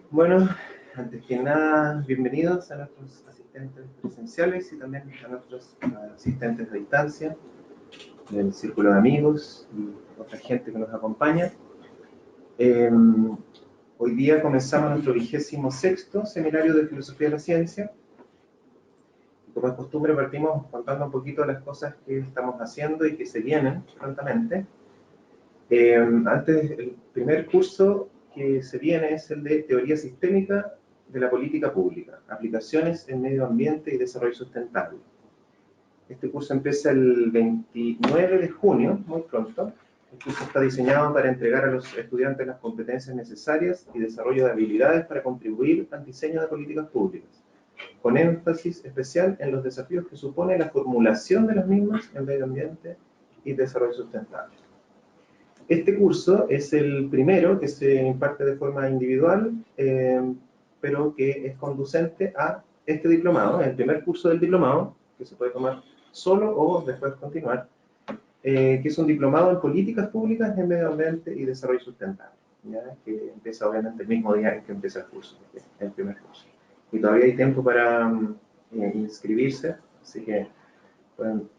Bueno, antes que nada, bienvenidos a nuestros asistentes presenciales y también a nuestros asistentes de distancia, del círculo de amigos y otra gente que nos acompaña. Hoy día comenzamos nuestro 26º seminario de Filosofía de la Ciencia. Como es costumbre, partimos contando un poquito de las cosas que estamos haciendo y que se vienen prontamente. Antes, el primer curso que se viene es el de Teoría Sistémica de la Política Pública, Aplicaciones en Medio Ambiente y Desarrollo Sustentable. Este curso empieza el 29 de junio, muy pronto. El curso está diseñado para entregar a los estudiantes las competencias necesarias y desarrollo de habilidades para contribuir al diseño de políticas públicas, con énfasis especial en los desafíos que supone la formulación de las mismas en medio ambiente y desarrollo sustentable. Este curso es el primero que se imparte de forma individual, pero que es conducente a este diplomado, el primer curso del diplomado, que se puede tomar solo o después continuar, que es un diplomado en políticas públicas en medio ambiente y desarrollo sustentable, ¿ya? Que empieza obviamente el mismo día en que empieza el curso, el primer curso. Y todavía hay tiempo para inscribirse, así que pueden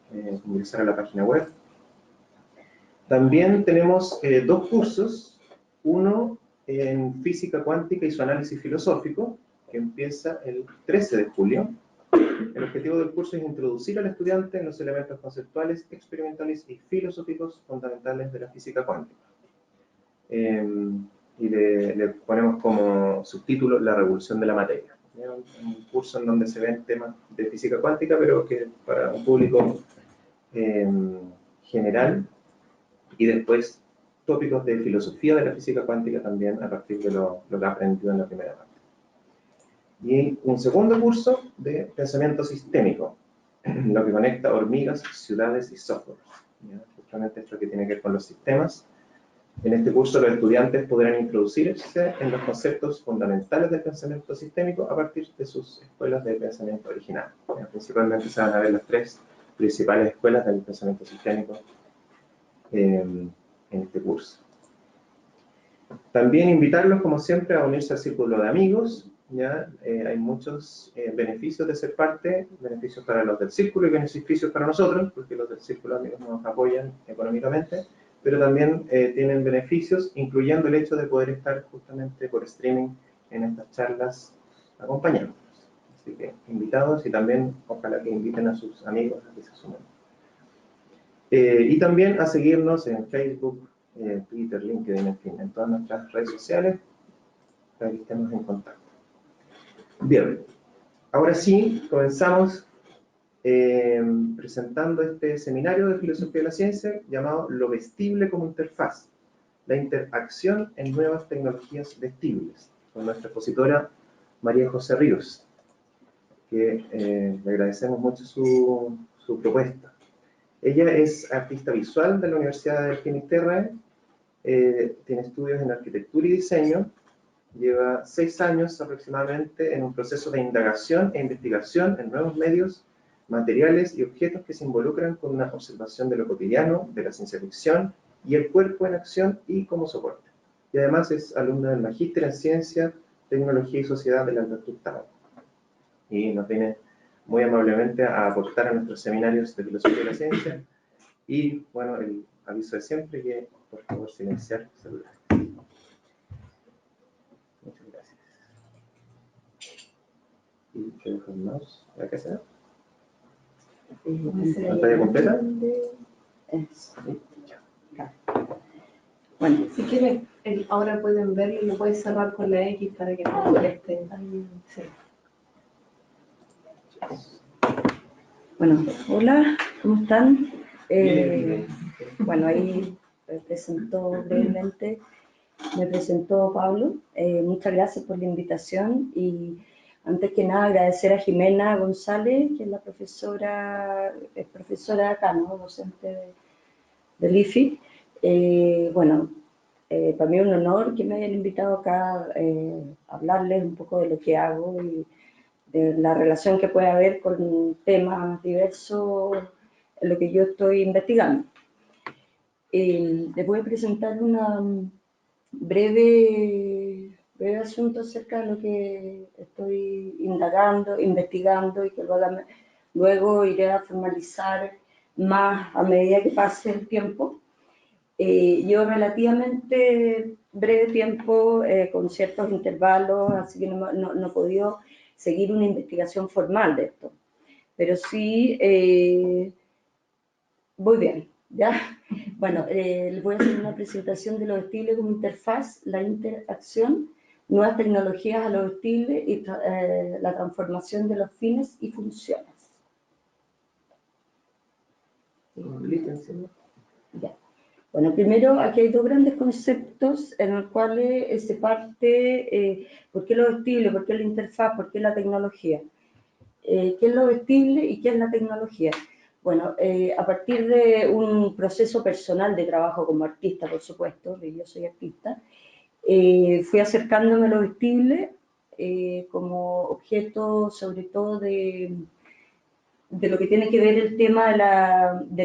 ingresar a la página web. También tenemos dos cursos, uno en física cuántica y su análisis filosófico, que empieza el 13 de julio. El objetivo del curso es introducir al estudiante en los elementos conceptuales, experimentales y filosóficos fundamentales de la física cuántica. Y le ponemos como subtítulo La revolución de la materia. Un curso en donde se ven temas de física cuántica, pero que para un público general, y después tópicos de filosofía de la física cuántica también a partir de lo que ha aprendido en la primera parte. Y un segundo curso de pensamiento sistémico, lo que conecta hormigas, ciudades y software. ¿Ya? Justamente esto que tiene que ver con los sistemas. En este curso los estudiantes podrán introducirse en los conceptos fundamentales del pensamiento sistémico a partir de sus escuelas de pensamiento original. Principalmente se van a ver las tres principales escuelas del pensamiento sistémico en este curso. También invitarlos, como siempre, a unirse al círculo de amigos. ¿Ya? Hay muchos beneficios de ser parte, beneficios para los del círculo y beneficios para nosotros, porque los del círculo de amigos nos apoyan económicamente, pero también tienen beneficios, incluyendo el hecho de poder estar justamente por streaming en estas charlas acompañándonos. Así que invitados, y también ojalá que inviten a sus amigos a que se sumen. Y también a seguirnos en Facebook, Twitter, LinkedIn, en fin, en todas nuestras redes sociales, para que estemos en contacto. Bien, ahora sí, comenzamos presentando este seminario de Filosofía de la Ciencia llamado Lo vestible como interfaz, la interacción en nuevas tecnologías vestibles, con nuestra expositora María José Ríos, que le agradecemos mucho su propuesta. Ella es artista visual de la Universidad de Finisterrae, tiene estudios en arquitectura y diseño, lleva 6 años aproximadamente en un proceso de indagación e investigación en nuevos medios, materiales y objetos que se involucran con una observación de lo cotidiano, de la ciencia ficción y el cuerpo en acción y como soporte. Y además es alumna del Magíster en Ciencia, Tecnología y Sociedad de la Alberto Hurtado. Y nos viene muy amablemente a aportar a nuestros seminarios de Filosofía de la Ciencia. Y, bueno, el aviso de siempre, que por favor silenciar el celular. Muchas gracias. Y te dejo el mouse. ¿Para qué hacer? ¿Pantalla completa? Bueno, si quieren, ahora pueden verlo y lo puedes cerrar con la X para que no moleste. Sí. Bueno, hola, ¿cómo están? Bueno, ahí me presentó brevemente, Pablo. Muchas gracias por la invitación y antes que nada agradecer a Jimena González, que es la profesora, acá, ¿no? Docente del IFI. Bueno, para mí es un honor que me hayan invitado acá a hablarles un poco de lo que hago y de la relación que puede haber con temas diversos en lo que yo estoy investigando. Les voy a presentar una breve breve asunto acerca de lo que estoy indagando, investigando y que luego iré a formalizar más a medida que pase el tiempo. Llevo relativamente breve tiempo, con ciertos intervalos, así que no he podido seguir una investigación formal de esto. Pero sí, voy bien, ¿ya? Bueno, les voy a hacer una presentación de los vestibles como interfaz, la interacción, nuevas tecnologías a los vestibles y la transformación de los fines y funciones. Ya. Bueno, primero aquí hay dos grandes conceptos en los cuales se parte por qué lo vestible, por qué la interfaz, por qué la tecnología. ¿Qué es lo vestible y qué es la tecnología? Bueno, a partir de un proceso personal de trabajo como artista, por supuesto, yo soy artista, fui acercándome a lo vestible como objeto sobre todo de lo que tiene que ver el tema de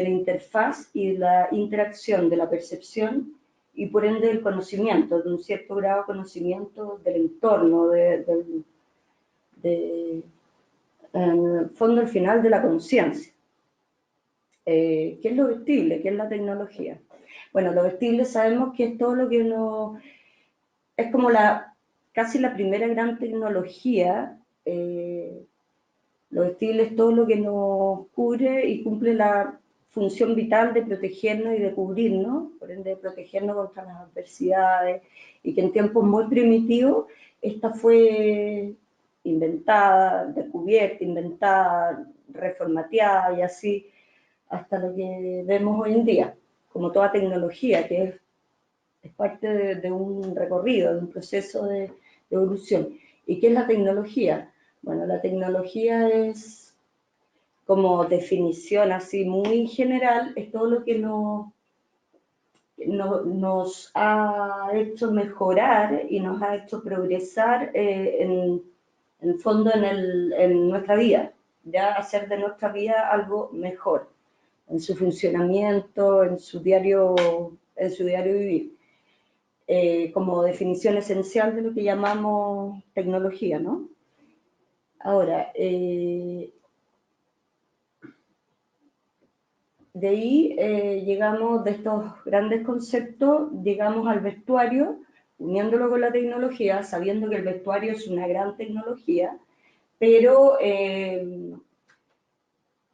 la interfaz y de la interacción, de la percepción y por ende del conocimiento, de un cierto grado de conocimiento del entorno, en el fondo al final de la conciencia. ¿Qué es lo vestible? ¿Qué es la tecnología? Bueno, lo vestible sabemos que es todo lo que no... Es como casi la primera gran tecnología. Lo vestible es todo lo que nos cubre y cumple la función vital de protegernos y de cubrirnos, por ende de protegernos contra las adversidades, y que en tiempos muy primitivos esta fue inventada, descubierta, inventada, reformateada y así hasta lo que vemos hoy en día, como toda tecnología, que es parte de un recorrido, de un proceso de evolución. ¿Y qué es la tecnología? Bueno, la tecnología es, como definición así muy general, es todo lo que nos ha hecho mejorar y nos ha hecho progresar en el fondo en nuestra vida, ya hacer de nuestra vida algo mejor, en su funcionamiento, en su diario vivir, como definición esencial de lo que llamamos tecnología, ¿no? Ahora, de ahí llegamos, de estos grandes conceptos, llegamos al vestuario, uniéndolo con la tecnología, sabiendo que el vestuario es una gran tecnología, pero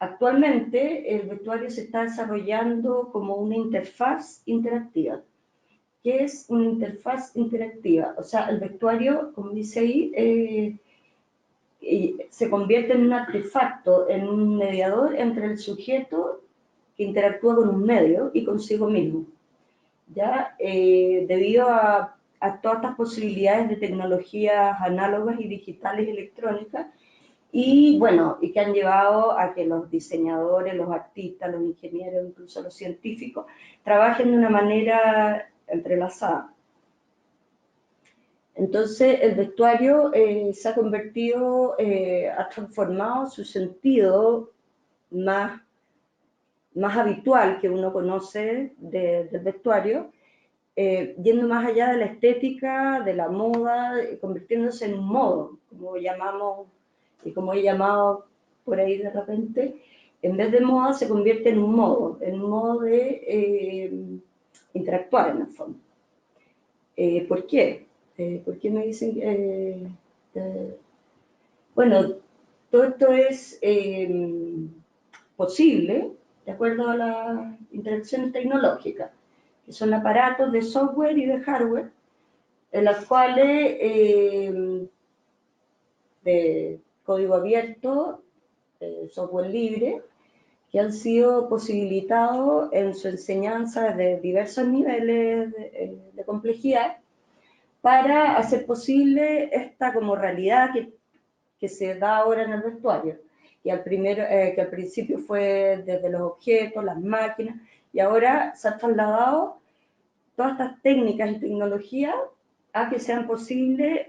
actualmente el vestuario se está desarrollando como una interfaz interactiva. ¿Qué es una interfaz interactiva? O sea, el vestuario, como dice ahí, se convierte en un artefacto, en un mediador entre el sujeto que interactúa con un medio y consigo mismo. ¿Ya? Debido a todas estas posibilidades de tecnologías análogas y digitales y electrónicas, y bueno, y que han llevado a que los diseñadores, los artistas, los ingenieros, incluso los científicos, trabajen de una manera entrelazada. Entonces, el vestuario se ha convertido, ha transformado su sentido más habitual que uno conoce del vestuario, yendo más allá de la estética, de la moda, convirtiéndose en un modo, como llamamos, y como he llamado por ahí de repente, en vez de moda se convierte en un modo de interactuar en el fondo. ¿Por qué? ¿Por qué me dicen bueno, todo esto es posible de acuerdo a las interacciones tecnológicas, que son aparatos de software y de hardware, en las cuales de código abierto, software libre, que han sido posibilitados en su enseñanza de diversos niveles de complejidad para hacer posible esta como realidad que se da ahora en el vestuario, que al principio fue desde los objetos, las máquinas, y ahora se han trasladado todas estas técnicas y tecnologías a que sean posibles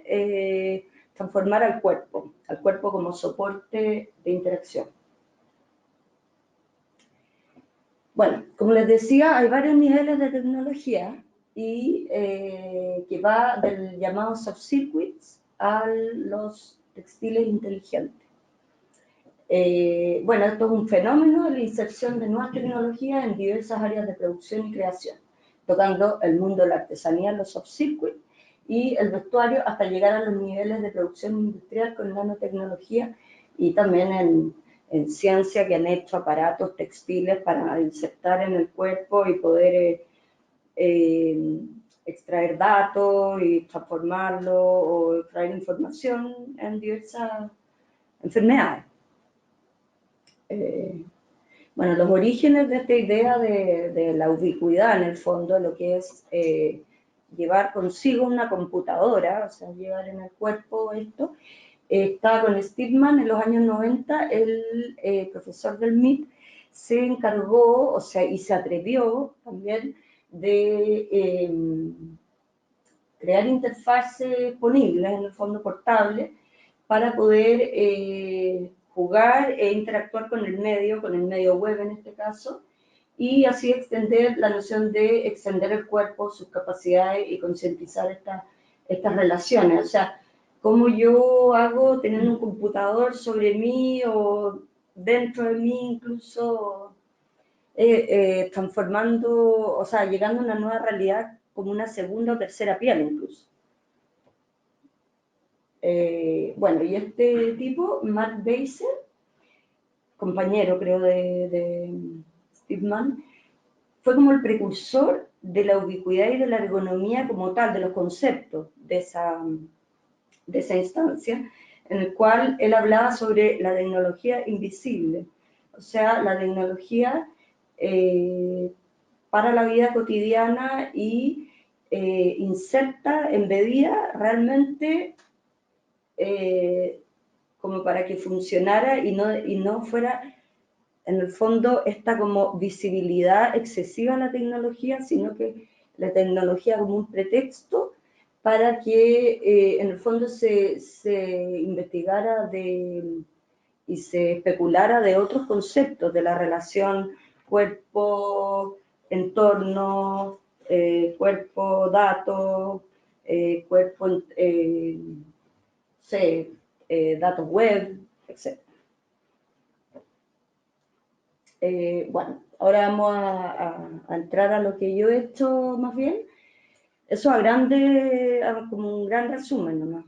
transformar al cuerpo como soporte de interacción. Bueno, como les decía, hay varios niveles de tecnología y que va del llamado soft circuits a los textiles inteligentes. Bueno, esto es un fenómeno de la inserción de nuevas tecnologías en diversas áreas de producción y creación, tocando el mundo de la artesanía, los soft circuits y el vestuario, hasta llegar a los niveles de producción industrial con nanotecnología y también en ciencia, que han hecho aparatos textiles para insertar en el cuerpo y poder extraer datos y transformarlo o extraer información en diversas enfermedades. Bueno, los orígenes de esta idea de la ubicuidad, en el fondo, lo que es llevar consigo una computadora, o sea, llevar en el cuerpo esto, estaba con Steadman en los años 90, el profesor del MIT se encargó, o sea, y se atrevió también de crear interfaces ponibles, en el fondo portables, para poder jugar e interactuar con el medio web en este caso, y así extender la noción de extender el cuerpo, sus capacidades y concientizar estas relaciones. O sea, cómo yo hago teniendo un computador sobre mí o dentro de mí incluso, transformando, o sea, llegando a una nueva realidad como una segunda o tercera piel incluso. Bueno, y este tipo, Matt Beiser, compañero creo de Steadman, fue como el precursor de la ubicuidad y de la ergonomía como tal, de los conceptos de esa instancia, en el cual él hablaba sobre la tecnología invisible, o sea, la tecnología para la vida cotidiana y inserta, embedida realmente como para que funcionara y no fuera, en el fondo, esta como visibilidad excesiva a la tecnología, sino que la tecnología como un pretexto para que en el fondo se investigara y se especulara de otros conceptos de la relación cuerpo, entorno, cuerpo, datos, cuerpo, datos web, etc. Bueno, ahora vamos a entrar a lo que yo he hecho más bien. Eso como un gran resumen nomás.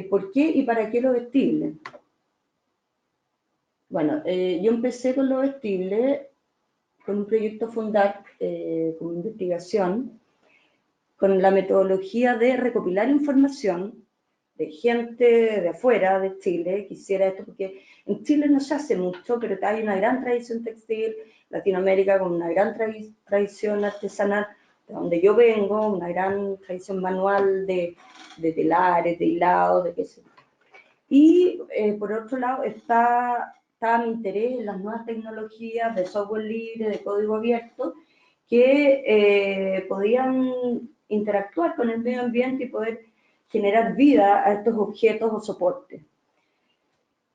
¿Por qué y para qué lo vestible? Bueno, yo empecé con lo vestible con un proyecto Fundar, con investigación, con la metodología de recopilar información de gente de afuera de Chile, quisiera esto, porque en Chile no se hace mucho, pero hay una gran tradición textil, Latinoamérica con una gran tradición artesanal, de donde yo vengo, una gran tradición manual de telares, de hilados, de qué sé yo. Y por otro lado está mi interés en las nuevas tecnologías de software libre, de código abierto, que podían interactuar con el medio ambiente y poder generar vida a estos objetos o soportes.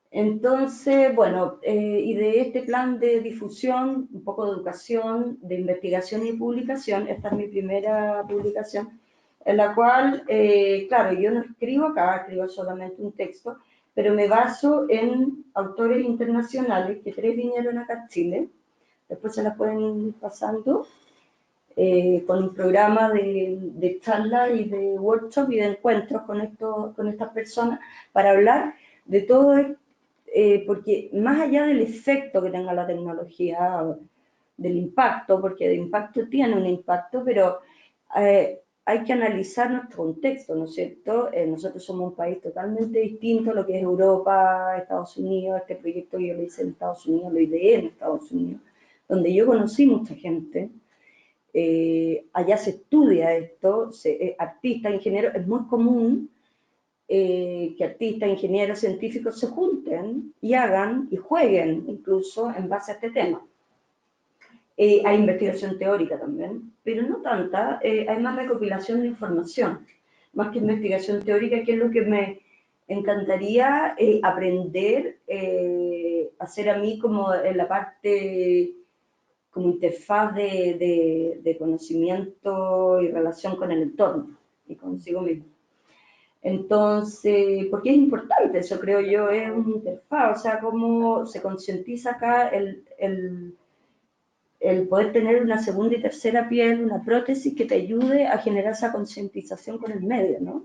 Entonces, bueno, y de este plan de difusión, un poco de educación, de investigación y publicación, esta es mi primera publicación, en la cual, claro, yo no escribo acá, escribo solamente un texto, pero me baso en autores internacionales que 3 vinieron acá a Chile, después se las pueden ir pasando, con un programa de charla y de workshop y de encuentros con estas personas para hablar de todo esto, porque más allá del efecto que tenga la tecnología, del impacto, porque de impacto tiene un impacto, pero hay que analizar nuestro contexto, ¿no es cierto? Nosotros somos un país totalmente distinto a lo que es Europa, Estados Unidos. Este proyecto yo lo hice en Estados Unidos, lo ideé en Estados Unidos, donde yo conocí mucha gente. Allá se estudia esto, artistas, ingenieros, es muy común que artistas, ingenieros, científicos se junten y hagan y jueguen incluso en base a este tema. Hay investigación teórica también, pero no tanta, hay más recopilación de información, más que investigación teórica, que es lo que me encantaría aprender, hacer a mí como en la parte como interfaz de conocimiento y relación con el entorno y consigo mismo. Entonces, porque es importante eso, creo yo, es una interfaz, o sea, cómo se concientiza acá el poder tener una segunda y tercera piel, una prótesis que te ayude a generar esa concientización con el medio, ¿no?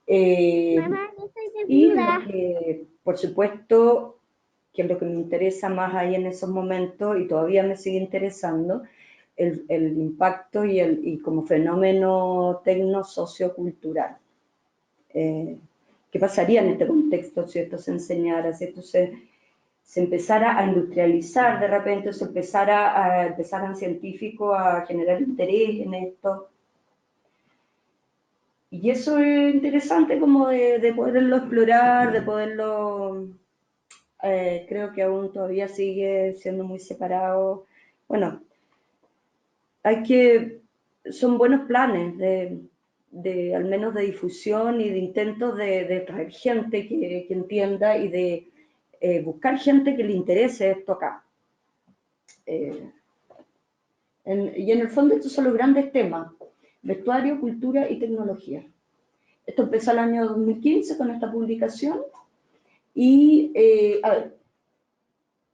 Mamá, yo soy Y segura. lo que, por supuesto, que es lo que me interesa más ahí en esos momentos y todavía me sigue interesando, el impacto y como fenómeno tecno-sociocultural. ¿Qué pasaría en este contexto si esto se enseñara, si esto se empezara a industrializar de repente, se empezaran científicos a generar interés en esto? Y eso es interesante como de poderlo explorar, de poderlo... creo que aún todavía sigue siendo muy separado. Bueno, son buenos planes al menos de difusión y de intentos de traer gente que entienda y de buscar gente que le interese esto acá. Y en el fondo estos son los grandes temas: vestuario, cultura y tecnología. Esto empezó el año 2015 con esta publicación y, a ver,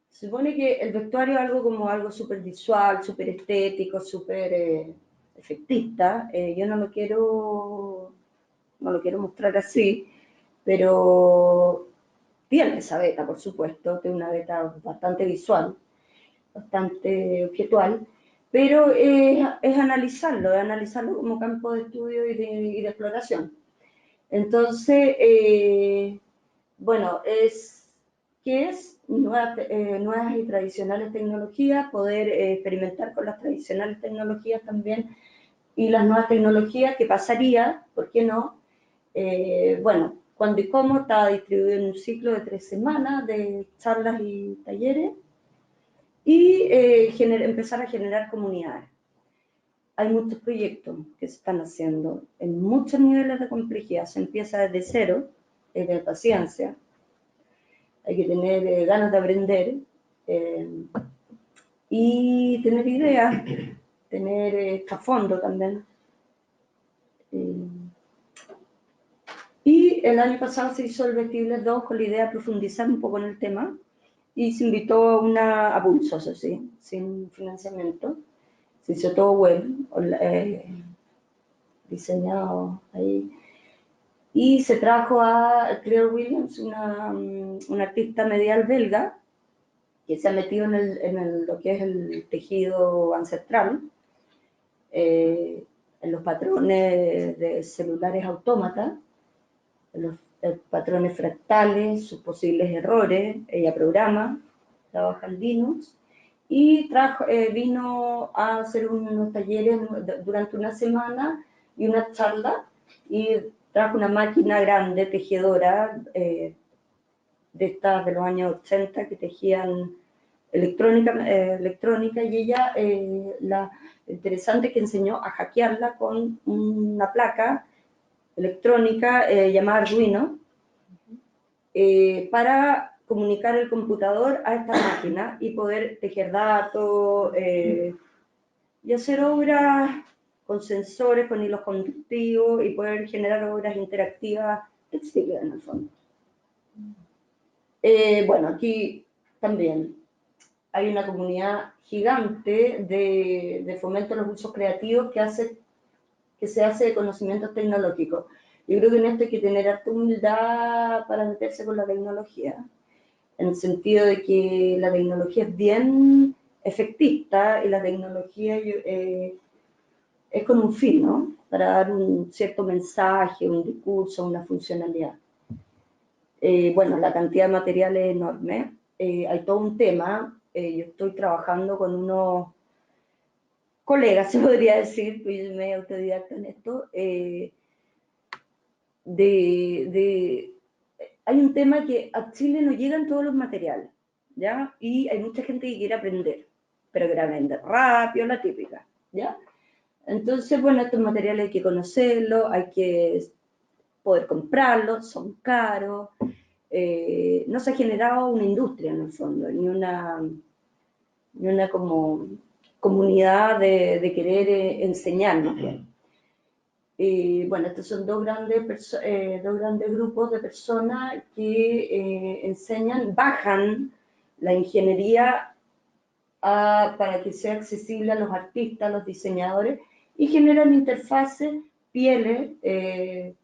se supone que el vestuario es algo súper visual, súper estético, súper efectista. Yo no lo quiero mostrar así, pero tiene esa beta, por supuesto, tiene una beta bastante visual, bastante objetual, pero es analizarlo como campo de estudio y de exploración. Entonces, bueno, ¿qué es? Nuevas y tradicionales tecnologías, poder experimentar con las tradicionales tecnologías también, y las nuevas tecnologías, ¿qué pasaría? ¿Por qué no? Bueno, cuándo y cómo está distribuido en un ciclo de 3 semanas de charlas y talleres, y empezar a generar comunidades. Hay muchos proyectos que se están haciendo en muchos niveles de complejidad. Se empieza desde cero, de paciencia, hay que tener ganas de aprender y tener ideas, tener trasfondo también. Y el año pasado se hizo el Vestibles 2 con la idea de profundizar un poco en el tema y se invitó a pulsos, así, sin financiamiento. Se hizo todo web, diseñado ahí. Y se trajo a Claire Williams, una artista medial belga, que se ha metido en lo que es el tejido ancestral, en los patrones de celulares autómatas, en los patrones fractales, sus posibles errores. Ella programa, trabaja en Linux, y vino a hacer unos talleres durante una semana y una charla, y trajo una máquina grande, tejedora, de estas de los años 80 que tejían electrónica, y ella, interesante es que enseñó a hackearla con una placa electrónica llamada Arduino, para comunicar el computador a esta máquina y poder tejer datos y hacer obras con sensores, con hilos conductivos, y poder generar obras interactivas textiles en el fondo. Bueno, aquí también hay una comunidad gigante de fomento a los usos creativos que se hace de conocimientos tecnológicos. Yo creo que en esto hay que tener harta humildad para meterse con la tecnología, en el sentido de que la tecnología es bien efectista y la tecnología es con un fin, ¿no? Para dar un cierto mensaje, un discurso, una funcionalidad. Bueno, la cantidad de material es enorme. Hay todo un tema. Yo estoy trabajando con unos colegas, se podría decir, pues yo soy medio autodidacta en esto, hay un tema que a Chile no llegan todos los materiales, ¿ya? Y hay mucha gente que quiere aprender, pero quiere aprender rápido, la típica, ¿ya? Entonces, bueno, estos materiales hay que conocerlos, hay que poder comprarlos, son caros. No se ha generado una industria en el fondo, ni una y una como comunidad de querer enseñar más bien. Y bueno, estos son dos grandes grupos de personas que enseñan, bajan la ingeniería para que sea accesible a los artistas, a los diseñadores, y generan interfaces, pieles,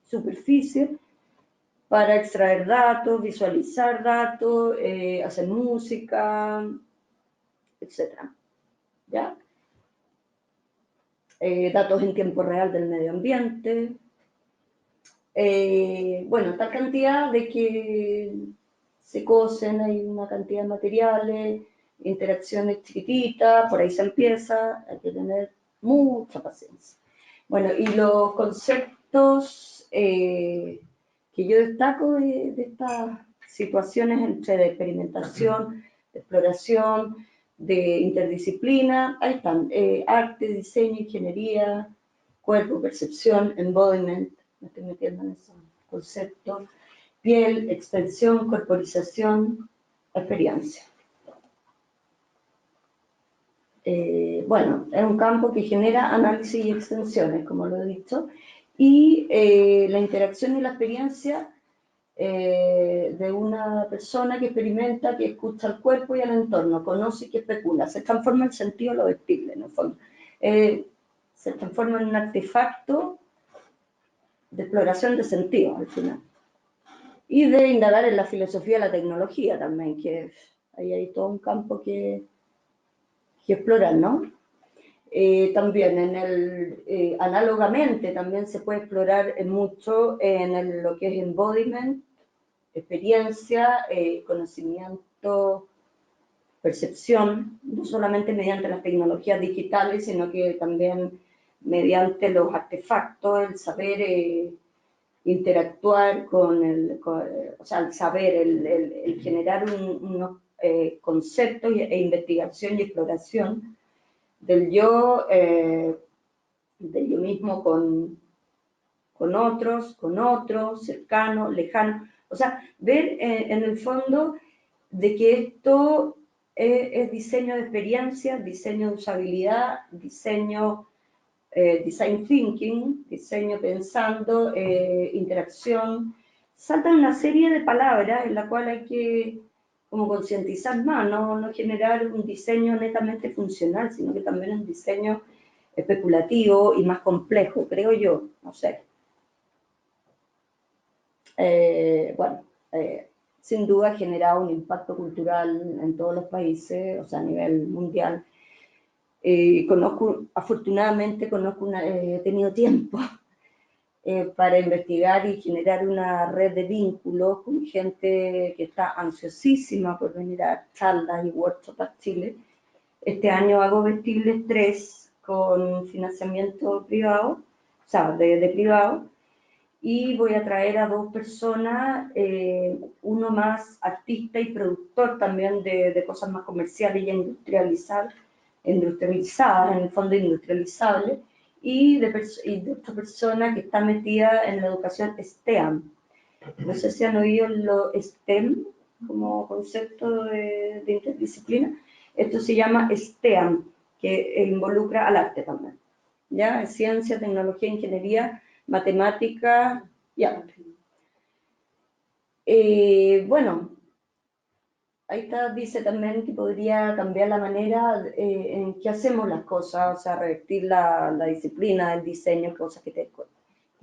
superficies, para extraer datos, visualizar datos, hacer música, etc. ¿Ya? Datos en tiempo real del medio ambiente. Bueno, tal cantidad de que se cosen, hay una cantidad de materiales, interacciones chiquititas, por ahí se empieza, hay que tener mucha paciencia. Bueno, y los conceptos que yo destaco de estas situaciones entre de experimentación, de exploración, de interdisciplina, ahí están, arte, diseño, ingeniería, cuerpo, percepción, embodiment, me estoy metiendo en esos conceptos, piel, extensión, corporización, experiencia. Bueno, es un campo que genera análisis y extensiones, como lo he dicho, y la interacción y la experiencia de una persona que experimenta, que escucha al cuerpo y al entorno, conoce y que especula, se transforma en sentido lo vestible, en el fondo. Se transforma en un artefacto de exploración de sentido, al final. Y de indagar en la filosofía de la tecnología también, que ahí hay todo un campo que explorar, ¿no? También análogamente también se puede explorar mucho en lo que es embodiment, experiencia, conocimiento, percepción, no solamente mediante las tecnologías digitales, sino que también mediante los artefactos, el saber interactuar o sea, el saber, el generar unos conceptos e investigación y exploración del yo mismo con otros, cercano, lejano. O sea, ver en el fondo de que esto es diseño de experiencia, diseño de usabilidad, design thinking, diseño pensando, interacción. Saltan una serie de palabras en la cual hay que como concientizar más, no generar un diseño netamente funcional, sino que también un diseño especulativo y más complejo, creo yo, no sé. Bueno, sin duda ha generado un impacto cultural en todos los países, o sea, a nivel mundial. Afortunadamente he tenido tiempo para investigar y generar una red de vínculos con gente que está ansiosísima por venir a charlas y workshops a Chile. Este año hago Vestibles 3 con financiamiento privado, o sea, de privado, y voy a traer a 2 personas, uno más artista y productor también de cosas más comerciales y industrializadas, en el fondo industrializable, y de otra persona que está metida en la educación STEAM. No sé si han oído lo STEM como concepto de interdisciplina. Esto se llama STEAM, que involucra al arte también. ¿Ya? Ciencia, tecnología, ingeniería, matemática y arte. Bueno, ahí está, dice también que podría cambiar la manera en que hacemos las cosas, o sea, revertir la disciplina, el diseño, cosas que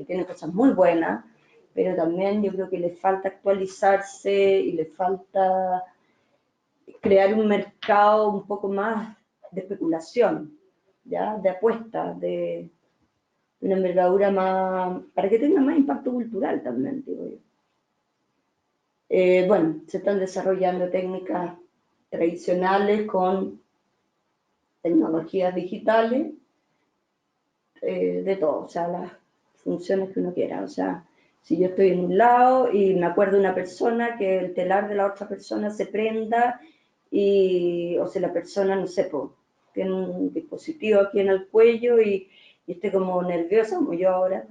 tienen cosas muy buenas, pero también yo creo que les falta actualizarse y les falta crear un mercado un poco más de especulación, ¿ya? De apuestas, de una envergadura más, para que tenga más impacto cultural también, digo yo. Bueno, se están desarrollando técnicas tradicionales con tecnologías digitales, de todo, o sea, las funciones que uno quiera. O sea, si yo estoy en un lado y me acuerdo de una persona, que el telar de la otra persona se prenda o sea, la persona, no sé, tiene un dispositivo aquí en el cuello y esté como nerviosa, como yo ahora.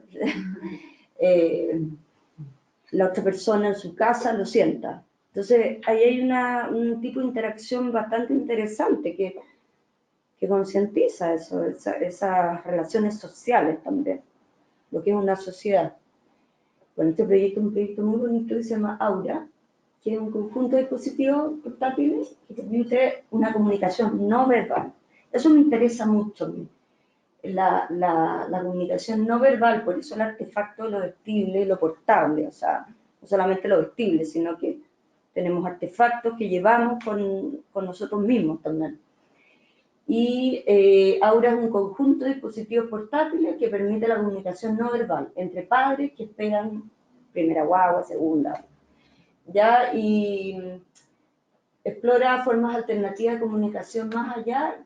La otra persona en su casa lo sienta, Entonces, ahí hay un tipo de interacción bastante interesante que concientiza eso, esas relaciones sociales también, lo que es una sociedad. Bueno, este proyecto es un proyecto muy bonito que se llama Aura, que es un conjunto de dispositivos portátiles que permite una comunicación no verbal. Eso me interesa mucho a mí, la comunicación no verbal, por eso el artefacto, lo vestible, lo portable, o sea, no solamente lo vestible, sino que tenemos artefactos que llevamos con nosotros mismos también. Y Aura es un conjunto de dispositivos portátiles que permite la comunicación no verbal entre padres que esperan primera guagua, segunda, ¿ya? Y explora formas alternativas de comunicación más allá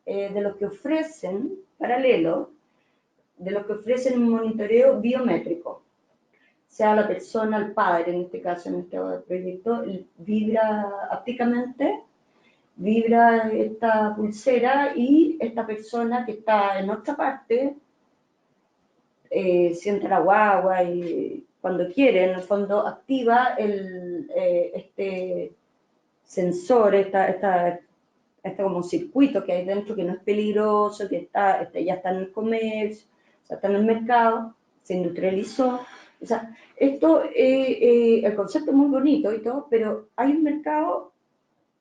de lo que ofrecen, paralelo, de lo que ofrecen un monitoreo biométrico. Sea la persona, el padre, en este caso, en este proyecto, vibra ápticamente, vibra esta pulsera y esta persona que está en otra parte siente la guagua y cuando quiere, en el fondo, activa este sensor, este como circuito que hay dentro que no es peligroso, que ya está en el comercio, o sea, está en el mercado, se industrializó. O sea, el concepto es muy bonito y todo, pero hay un mercado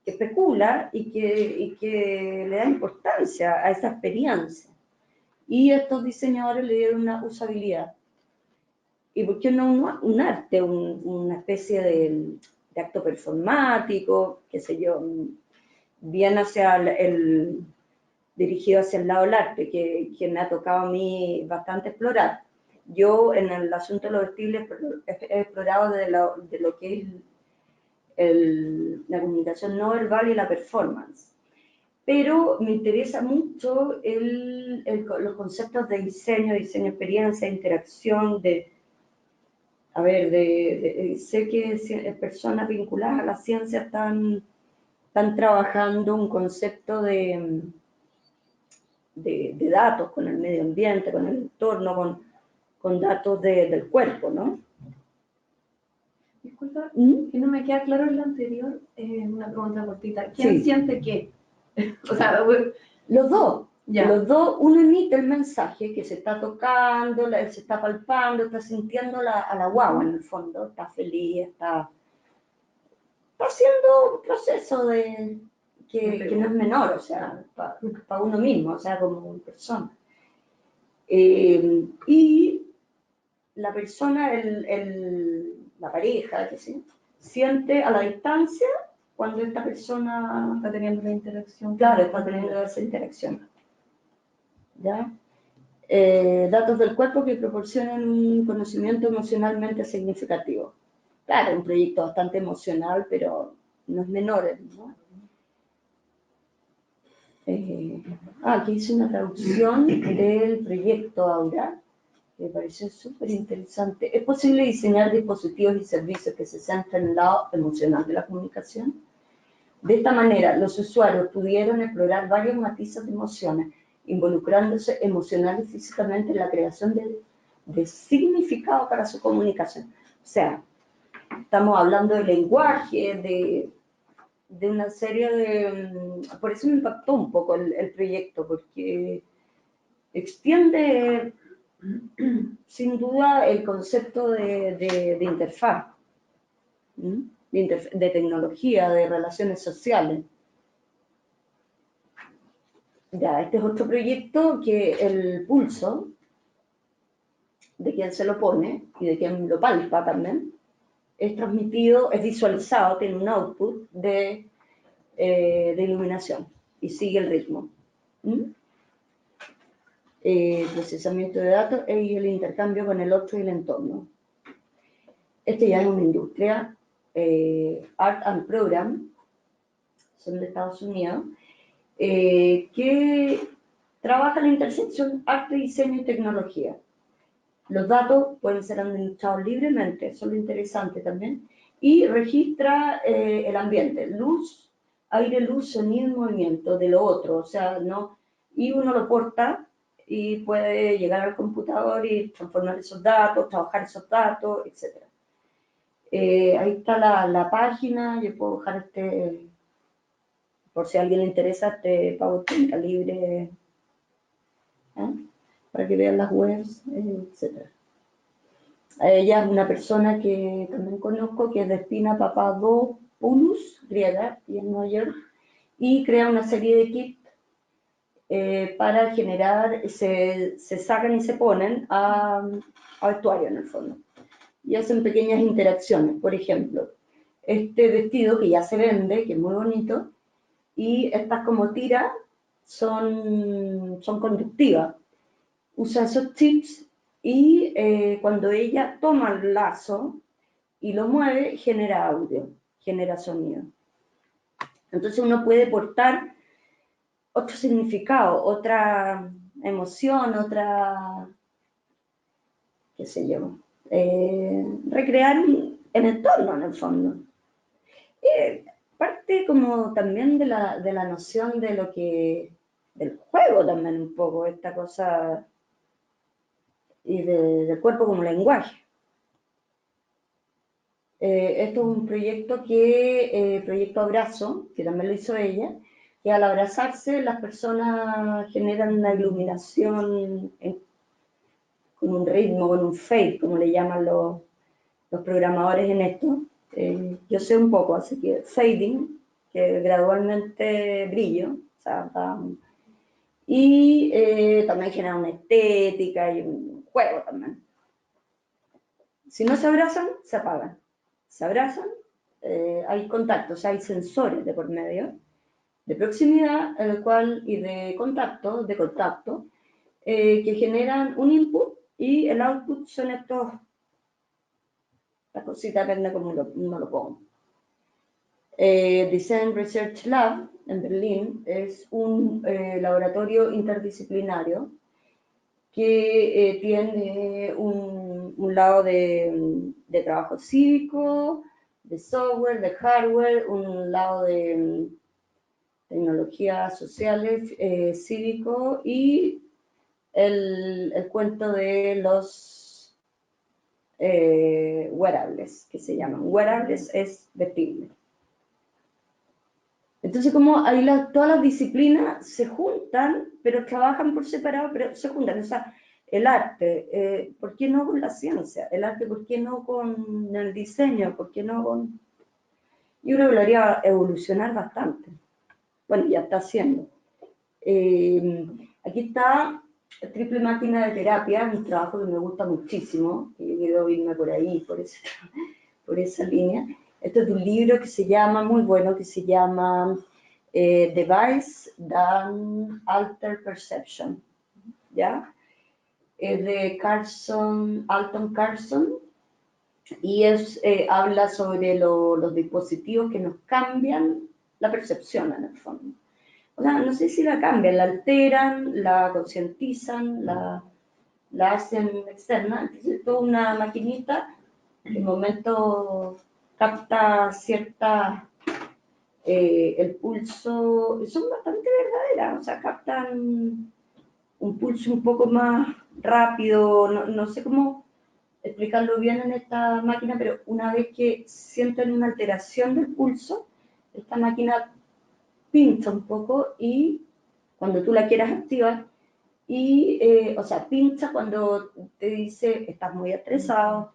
que especula y que le da importancia a esa experiencia. Y estos diseñadores le dieron una usabilidad. ¿Y por qué no un arte, una especie de acto performático, qué sé yo, bien dirigido hacia el lado del arte, que me ha tocado a mí bastante explorar? Yo en el asunto de los vestibles he explorado de lo que es la comunicación no verbal y la performance. Pero me interesa mucho los conceptos de diseño experiencia, interacción, sé que personas vinculadas a la ciencia están trabajando un concepto de datos con el medio ambiente, con el entorno, con datos del cuerpo, ¿no? Disculpa, que no me queda claro en lo anterior, una pregunta cortita. ¿Quién Sí. siente qué? O sea, los dos. ya. Los dos, uno emite el mensaje que se está tocando, se está palpando, está sintiendo a la guagua en el fondo, está feliz, está haciendo un proceso que no es menor, o sea, para uno mismo, o sea, como persona. Y la persona, la pareja, que sí, siente a la distancia cuando esta persona está teniendo una interacción. Claro, está teniendo esa interacción. ¿Ya? Datos del cuerpo que proporcionan un conocimiento emocionalmente significativo. Claro, un proyecto bastante emocional, pero no es menor, ¿no? Aquí hice una traducción del proyecto Aura, que me pareció súper interesante. ¿Es posible diseñar dispositivos y servicios que se centren en el lado emocional de la comunicación? De esta manera, los usuarios pudieron explorar varios matices de emociones, involucrándose emocional y físicamente en la creación de significado para su comunicación. O sea, estamos hablando de lenguaje, de una serie de... Por eso me impactó un poco el proyecto, porque extiende sin duda el concepto de interfaz, de tecnología, de relaciones sociales. Ya, este es otro proyecto que el pulso, de quien se lo pone y de quien lo palpa también, es transmitido, es visualizado, tiene un output de iluminación y sigue el ritmo. Procesamiento de datos y el intercambio con el otro y el entorno. Este ya es una industria, Art and Program, son de Estados Unidos, que trabaja la intersección arte, diseño y tecnología. Los datos pueden ser administrados libremente, eso es lo interesante también, y registra el ambiente, luz, aire, luz, sonido y movimiento de lo otro, o sea, no, y uno lo porta y puede llegar al computador y transformar esos datos, trabajar esos datos, etc. Ahí está la página, yo puedo dejar por si a alguien le interesa, este PowerPoint libre, ¿eh? Para que vean las webs, etc. Ella es una persona que también conozco, que es Despina Papadopoulos, griega, y en Nueva York, y crea una serie de kits para generar, se sacan y se ponen a vestuario en el fondo. Y hacen pequeñas interacciones. Por ejemplo, este vestido que ya se vende, que es muy bonito, y estas como tiras son conductivas. Usa esos tips y cuando ella toma el lazo y lo mueve, genera audio, genera sonido. Entonces uno puede portar otro significado, otra emoción, otra, qué sé yo, recrear el entorno en el fondo. Parte como también de la noción de lo que, del juego también un poco, esta cosa, y del cuerpo como lenguaje. Esto es un proyecto Proyecto Abrazo, que también lo hizo ella, que al abrazarse las personas generan una iluminación con un ritmo, con un fade, como le llaman los programadores en esto. Yo sé un poco, así que fading, que gradualmente brillo, o sea, y también genera una estética y un juego también. Si no se abrazan, se apagan. Se abrazan, hay contactos, hay sensores de por medio, de proximidad el cual, y de contacto, que generan un input y el output son estas cositas, depende como uno lo ponga. Design Research Lab en Berlín es un laboratorio interdisciplinario que tiene un lado de trabajo cívico, de software, de hardware, un lado de tecnologías sociales, cívico, y el cuento de los wearables, que se llaman. Wearables es vestible. Entonces, como ahí todas las disciplinas se juntan, pero trabajan por separado, pero se juntan. O sea, el arte, ¿por qué no con la ciencia? El arte, ¿por qué no con el diseño? ¿Por qué no con...? Yo creo que lo haría evolucionar bastante. Bueno, ya está haciendo. Aquí está Triple Máquina de Terapia, un trabajo que me gusta muchísimo, y quiero irme por ahí, por esa línea. Esto es un libro que se llama, muy bueno, que se llama Device That Alter Perception, ¿ya? Es de Alton Carson, y habla sobre los dispositivos que nos cambian la percepción en el fondo. O sea, no sé si la cambian, la alteran, la concientizan, la hacen externa. Entonces, toda una maquinita que en el momento capta el pulso, son bastante verdaderas, o sea, captan un pulso un poco más rápido, no sé cómo explicarlo bien en esta máquina, pero una vez que sienten una alteración del pulso, esta máquina pincha un poco y cuando tú la quieras activar, o sea, pincha cuando te dice estás muy estresado.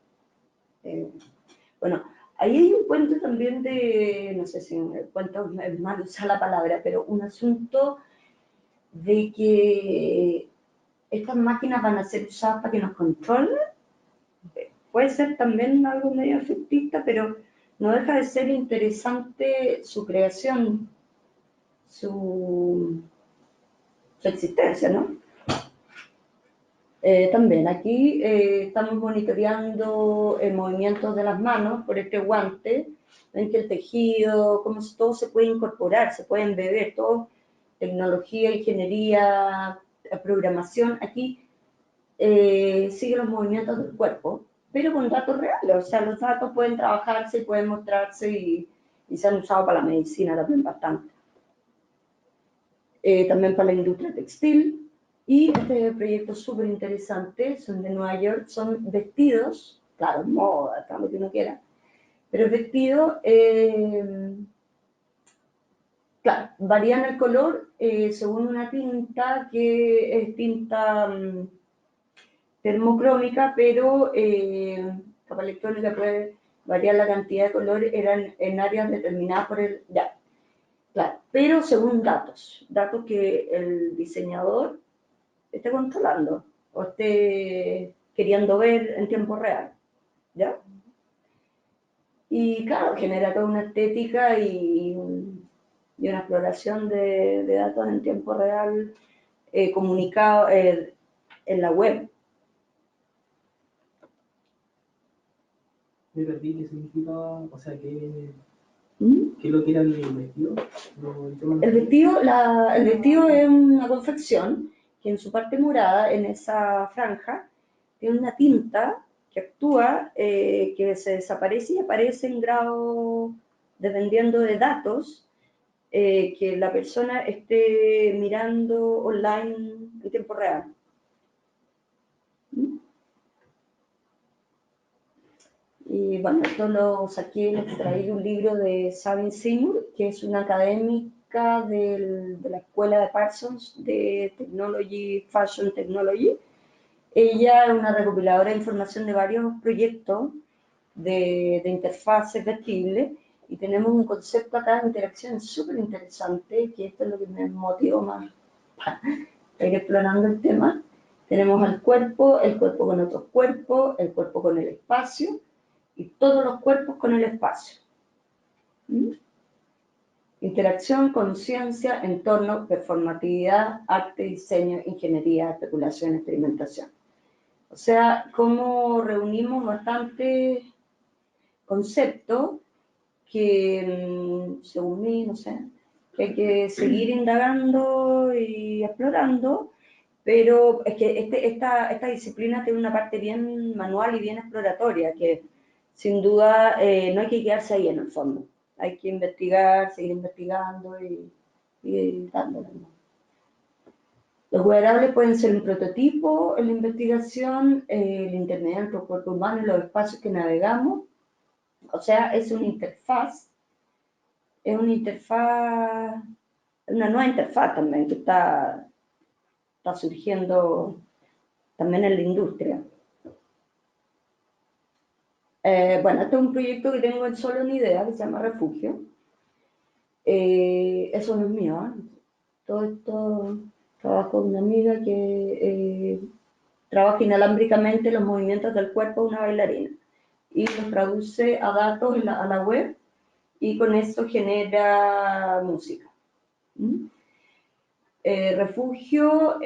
Bueno, ahí hay un cuento también no sé si el cuento es mal usar la palabra, pero un asunto de que estas máquinas van a ser usadas para que nos controlen. Puede ser también algo medio efectista, pero no deja de ser interesante su creación, su existencia, ¿no? También aquí estamos monitoreando movimientos de las manos por este guante. Ven que el tejido, como todo se puede incorporar, se puede embeber, todo, tecnología, ingeniería, programación, aquí sigue los movimientos del cuerpo, pero con datos reales. O sea, los datos pueden trabajarse y pueden mostrarse y se han usado para la medicina también bastante. También para la industria textil. Y este proyecto súper interesante, son de Nueva York, son vestidos, claro, moda, todo lo que uno quiera, Pero el vestido, claro, varían el color según una tinta que es tinta termocrómica, pero capa electrónica puede variar la cantidad de color en áreas determinadas por el... Ya, claro, pero según datos que el diseñador esté controlando o esté queriendo ver en tiempo real, ¿ya? Y claro, genera toda una estética y una exploración de datos en tiempo real comunicado en la web. Me perdí, ¿qué significaba? O sea, ¿qué ¿Mm? es lo que era el vestido? El vestido es una confección que en su parte morada, en esa franja, tiene una tinta que actúa, que se desaparece y aparece en grado, dependiendo de datos, que la persona esté mirando online en tiempo real. ¿Mm? Y bueno, esto lo saqué, lo extraí de un libro de Sabine Seymour, que es una académica de la escuela de Parsons de Technology, Fashion Technology. Ella es una recopiladora de información de varios proyectos de interfaces vestibles y tenemos un concepto acá de interacción súper interesante, que esto es lo que me motivó más para ir explorando el tema. Tenemos al cuerpo, el cuerpo con otros cuerpos, el cuerpo con el espacio y todos los cuerpos con el espacio. ¿Mm? Interacción, conciencia, entorno, performatividad, arte, diseño, ingeniería, especulación, experimentación. O sea, cómo reunimos bastantes conceptos que, según mí, no sé, que hay que seguir indagando y explorando, pero es que esta disciplina tiene una parte bien manual y bien exploratoria, que sin duda no hay que quedarse ahí en el fondo. Hay que investigar, seguir investigando y dándole. Los wearables pueden ser un prototipo en la investigación, el intermedio entre el cuerpo humano y los espacios que navegamos. O sea, es una interfaz, una nueva interfaz también que está surgiendo también en la industria. Bueno, este es un proyecto que tengo en solo una idea, que se llama Refugio. Eso no es mío, ¿eh? Todo esto trabajo con una amiga que trabaja inalámbricamente los movimientos del cuerpo de una bailarina y los traduce a datos a la web y con eso genera música. ¿Mm? Refugio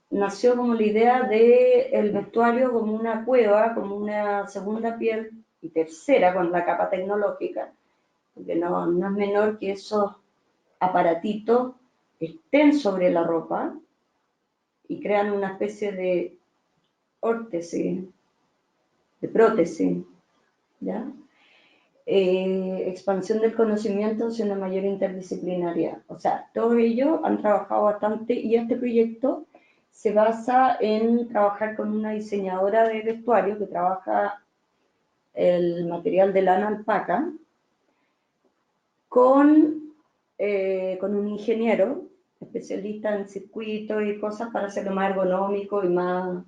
nació como la idea del vestuario como una cueva, como una segunda piel y tercera con la capa tecnológica, porque no es menor que esos aparatitos estén sobre la ropa y crean una especie de órtesis, de prótesis, ¿ya? Expansión del conocimiento hacia una mayor interdisciplinaridad. O sea, todos ellos han trabajado bastante y este proyecto se basa en trabajar con una diseñadora de vestuario que trabaja el material de lana alpaca con un ingeniero especialista en circuitos y cosas para hacerlo más ergonómico y más...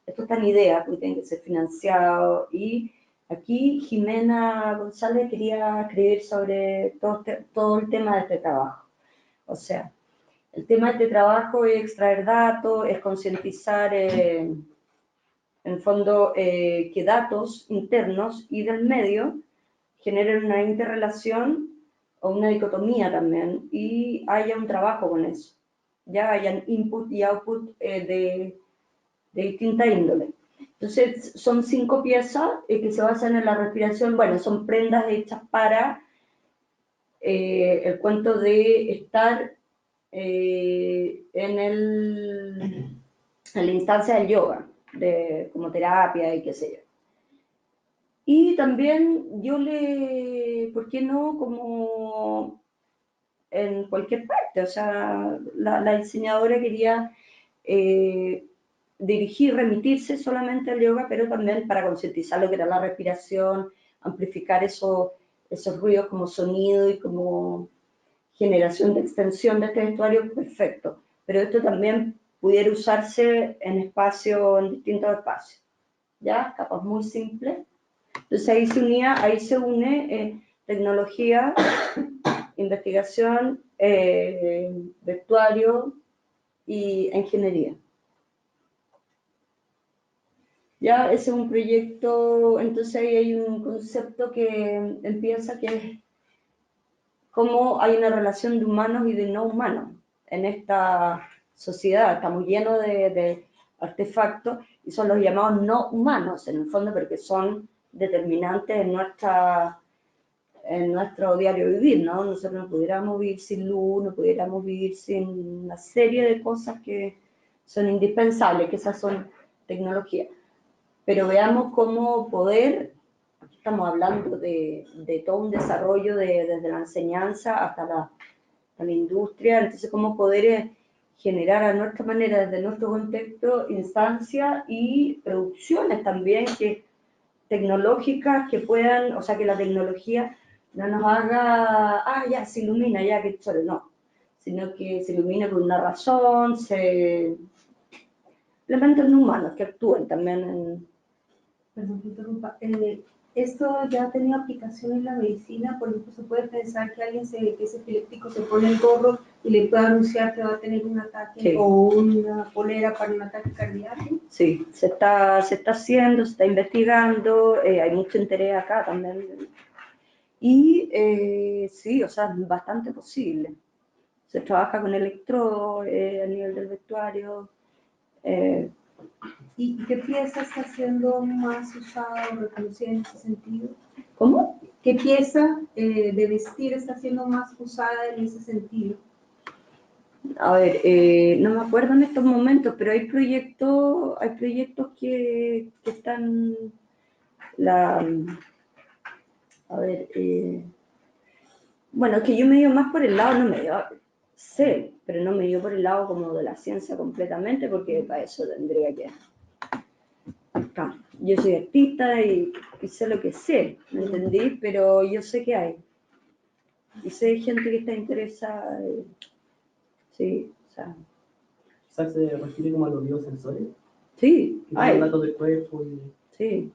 Esto está en idea, porque tiene que ser financiado. Y aquí Jimena González quería escribir sobre todo el tema de este trabajo. O sea, el tema de este trabajo es extraer datos, es concientizar, en el fondo, que datos internos y del medio generen una interrelación o una dicotomía también y haya un trabajo con eso. Ya hayan input y output de distinta índole. Entonces, son 5 piezas que se basan en la respiración. Bueno, son prendas hechas para el cuento de estar en la instancia del yoga, como terapia y qué sé yo. Y también ¿por qué no? Como en cualquier parte, o sea, la diseñadora quería dirigir, remitirse solamente al yoga, pero también para concientizar lo que era la respiración, amplificar esos ruidos como sonido y como generación de extensión de este vestuario, perfecto. Pero esto también pudiera usarse en distintos espacios, ¿ya? Capas muy simples. Entonces ahí se une tecnología, investigación, vestuario y ingeniería. Ya, ese es un proyecto, entonces ahí hay un concepto que empieza, que es cómo hay una relación de humanos y de no humanos en esta sociedad. Estamos llenos de artefactos y son los llamados no humanos, en el fondo, porque son determinantes en nuestro diario vivir, ¿no? Nosotros no pudiéramos vivir sin luz, no pudiéramos vivir sin una serie de cosas que son indispensables, que esas son tecnologías. Pero veamos cómo poder, aquí estamos hablando de todo un desarrollo desde la enseñanza hasta la industria, entonces cómo poder generar a nuestra manera, desde nuestro contexto, instancias y producciones también tecnológicas que puedan, o sea, que la tecnología no nos haga, ya se ilumina, ya que solo no, sino que se ilumina por una razón, elementos no humanos que actúen también Perdón que interrumpa. Esto ya ha tenido aplicación en la medicina, por ejemplo, se puede pensar que alguien que es epiléptico se pone el gorro y le puede anunciar que va a tener un ataque, Sí. o una polera para un ataque cardíaco. Sí, se está haciendo, se está investigando, hay mucho interés acá también. Y sí, o sea, es bastante posible. Se trabaja con electrodos a nivel del vestuario. ¿Y qué pieza está siendo más usada o reconocida en ese sentido? ¿Cómo? ¿Qué pieza de vestir está siendo más usada en ese sentido? A ver, no me acuerdo en estos momentos, pero hay proyectos que están, a ver, bueno, es que yo me dio más por el lado, no me dio, sé, pero no me dio por el lado como de la ciencia completamente, porque para eso tendría que... Claro, yo soy artista y sé lo que sé, ¿me entendí? Pero yo sé que hay. Y sé de gente que está interesada, sí, o sea... Quizás se refiere como a los biosensores, Sí, que hay. tienen datos del cuerpo y... Sí,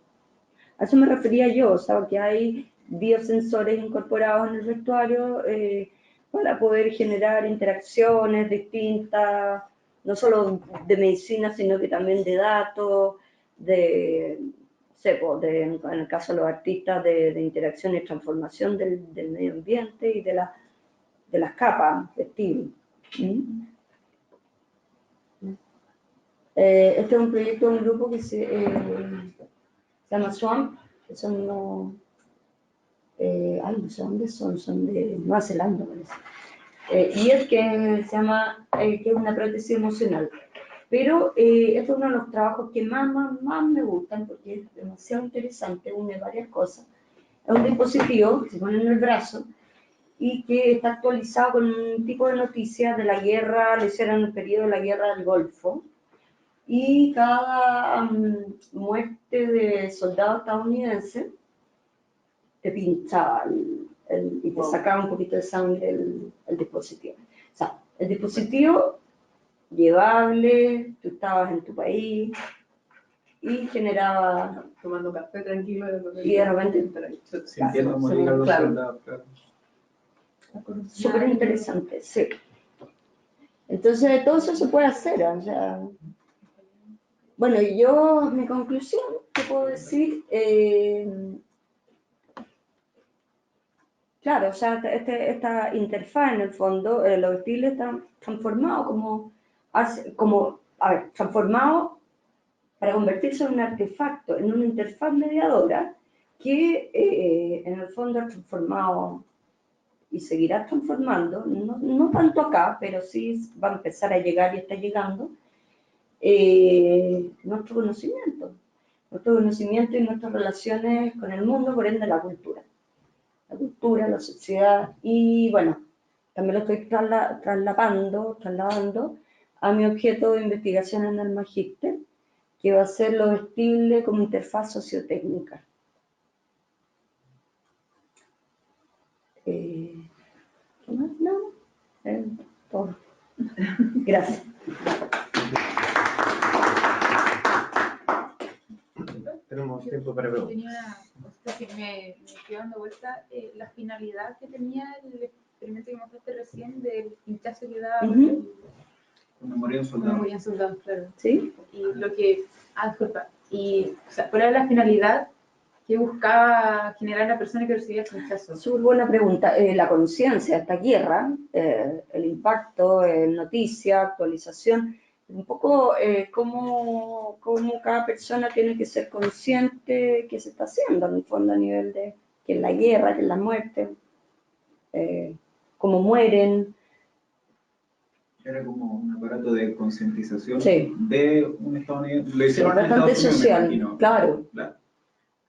a eso me refería yo, o sea, que hay biosensores incorporados en el vestuario para poder generar interacciones distintas, no solo de medicina, sino que también de datos, no sé, pues, en el caso de los artistas, de interacción y transformación del medio ambiente y de las capas textiles. ¿Mm? Este es un proyecto de un grupo que se llama Swamp, que son unos, no sé dónde son de Nueva Zelanda, parece. Y es que se llama, que es una prótesis emocional. Pero este es uno de los trabajos que más me gustan, porque es demasiado interesante, une varias cosas. Es un dispositivo que se pone en el brazo y que está actualizado con un tipo de noticias de la guerra, le hicieron en el periodo de la guerra del Golfo, y cada muerte de soldado estadounidense te pinchaba y te sacaba un poquito de sangre el dispositivo. O sea, el dispositivo llevable, tú estabas en tu país y generaba... Tomando café tranquilo Y de repente... Sintiendo Claro, morir a los claro. soldados, claro. Súper interesante, sí. Entonces, todo eso se puede hacer, o sea... Bueno, y yo, mi conclusión, ¿qué puedo decir? Claro, o sea, esta interfaz en el fondo, los textiles están transformados transformados para convertirse en un artefacto, en una interfaz mediadora que en el fondo ha transformado y seguirá transformando, no tanto acá, pero sí va a empezar a llegar y está llegando, nuestro conocimiento y nuestras relaciones con el mundo, por ende la cultura, la sociedad, y bueno, también lo estoy trasladando a mi objeto de investigación en el magíster, que va a ser lo vestible como interfaz sociotécnica. ¿Qué más? No, todo. Gracias. Tenemos tiempo para preguntas. Me quedo dando vuelta la finalidad que tenía el experimento que mostraste recién del pinchazo que daba Cuando morían cuando soldados. morían soldados, claro. ¿Sí? Y lo que, disculpa, y, o sea, ¿cuál era la finalidad que buscaba generar la persona que recibía el pinchazo? Súper buena pregunta. La conciencia de esta guerra, el impacto, noticia, actualización, un poco cómo cada persona tiene que ser consciente que se está haciendo, en el fondo, a nivel de que es la guerra, que es la muerte, cómo mueren. Era como un aparato de concientización Sí. de un estadounidense. Lo Sí, hicieron en bastante Estados Unidos, me social, imagino. claro.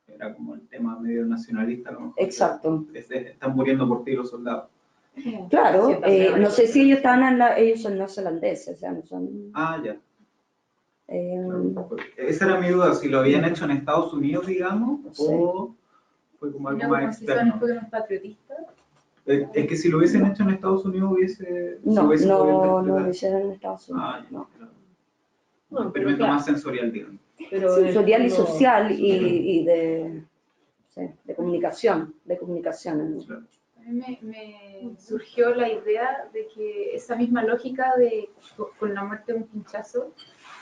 Era como el tema medio nacionalista, ¿no? Exacto. Están muriendo por ti los soldados. Claro, Sí, también. no sé si ellos estaban ellos son neozelandeses, o sea, no son... Ah, ya. eh, Esa era mi duda, si lo habían hecho en Estados Unidos, digamos, Sí. o fue como algo No, más como si son externo. unos patriotistas. Es que si lo hubiesen hecho en Estados Unidos se no, hubiese podido no interpretar. lo hicieron en Estados Unidos, Ah, ya, no. claro. No, Un experimento pero más sensorial, digamos. Pero Sensorial y no- social y de, sí, de comunicación, ¿no? Claro. A mí me surgió la idea de que esa misma lógica de con la muerte de un pinchazo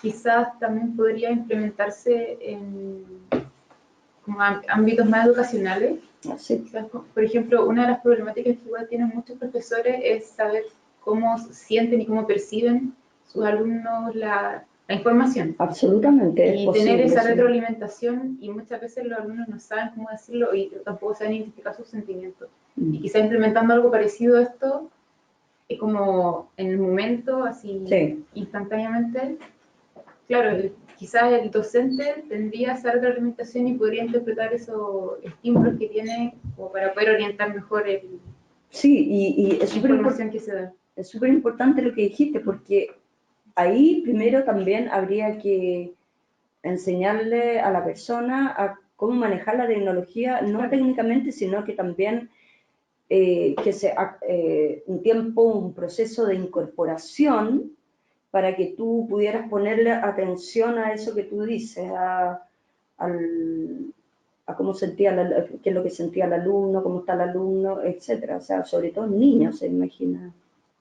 quizás también podría implementarse en como ámbitos más educacionales. Así. Quizás, por ejemplo, una de las problemáticas que igual tienen muchos profesores es saber cómo sienten y cómo perciben sus alumnos la información. Absolutamente es Y posible, tener esa sí. retroalimentación, y muchas veces los alumnos no saben cómo decirlo y tampoco saben identificar sus sentimientos. Y Mm. quizá implementando algo parecido a esto, es como en el momento, así Sí. instantáneamente, claro, quizás el docente tendría esa retroalimentación y podría interpretar esos estímulos que tiene como para poder orientar mejor Sí, y la información que se da. es súper importante lo que dijiste, porque ahí primero también habría que enseñarle a la persona a cómo manejar la tecnología, no técnicamente, sino que también que sea un tiempo, un proceso de incorporación para que tú pudieras ponerle atención a eso que tú dices, a cómo sentía, qué es lo que sentía el alumno, cómo está el alumno, etcétera. O sea, sobre todo niños, se imagina.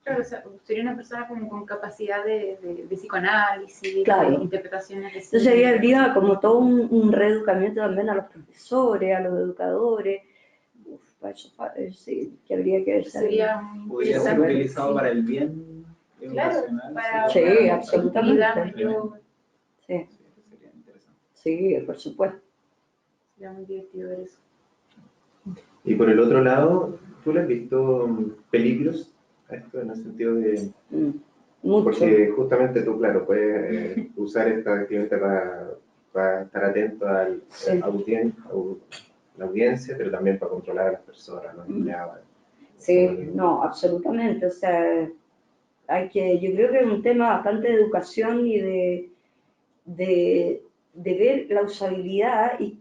Claro, o sea, sería una persona como con capacidad de psicoanálisis, Claro. de interpretaciones. Entonces ahí habría como todo un reeducamiento también a los profesores, a los educadores. Uf, para eso, sí, que habría que ver. Sería muy Podría ser interesante. utilizado Sí. para el bien Claro, educacional. para Sí, una absolutamente. actividad mayor. Sí, Sí, sería interesante. sí, por supuesto. Sería muy divertido ver eso. Y por el otro lado, ¿tú le has visto peligros a esto en el sentido de... Mucho. Porque justamente tú, claro, puedes usar esta vestimenta para estar atento a Sí. la audiencia, pero también para controlar a las personas, los empleados. Sí, no, absolutamente. O sea, yo creo que es un tema bastante de educación y de ver la usabilidad y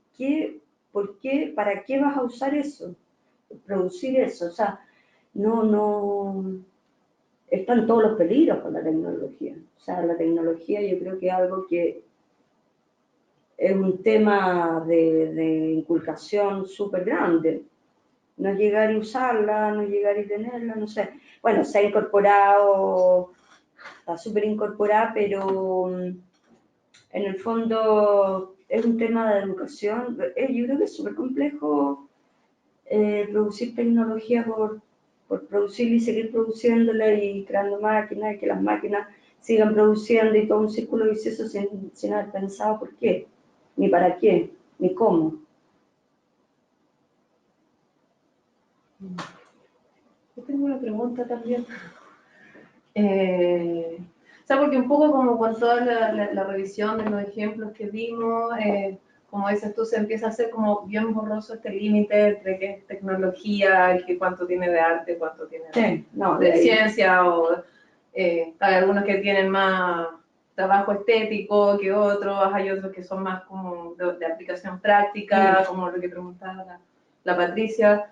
por qué, para qué vas a usar eso, producir eso. O sea, no, están todos los peligros con la tecnología. O sea, la tecnología yo creo que es algo que es un tema de inculcación súper grande. No llegar y usarla, no llegar y tenerla, no sé. Bueno, se ha incorporado, está súper incorporada, pero en el fondo es un tema de educación. Yo creo que es súper complejo producir tecnología por producir y seguir produciéndola y creando máquinas y que las máquinas sigan produciendo y todo un círculo vicioso sin haber pensado por qué, ni para qué, ni cómo. Yo tengo una pregunta también. O sea, porque un poco como con toda la revisión de los ejemplos que vimos, como dices tú, se empieza a hacer como bien borroso este límite entre qué es tecnología, el que cuánto tiene de arte, cuánto tiene Sí, no, de ahí. ciencia, o hay algunos que tienen más trabajo estético que otros, hay otros que son más como de aplicación práctica, como lo que preguntaba la Patricia.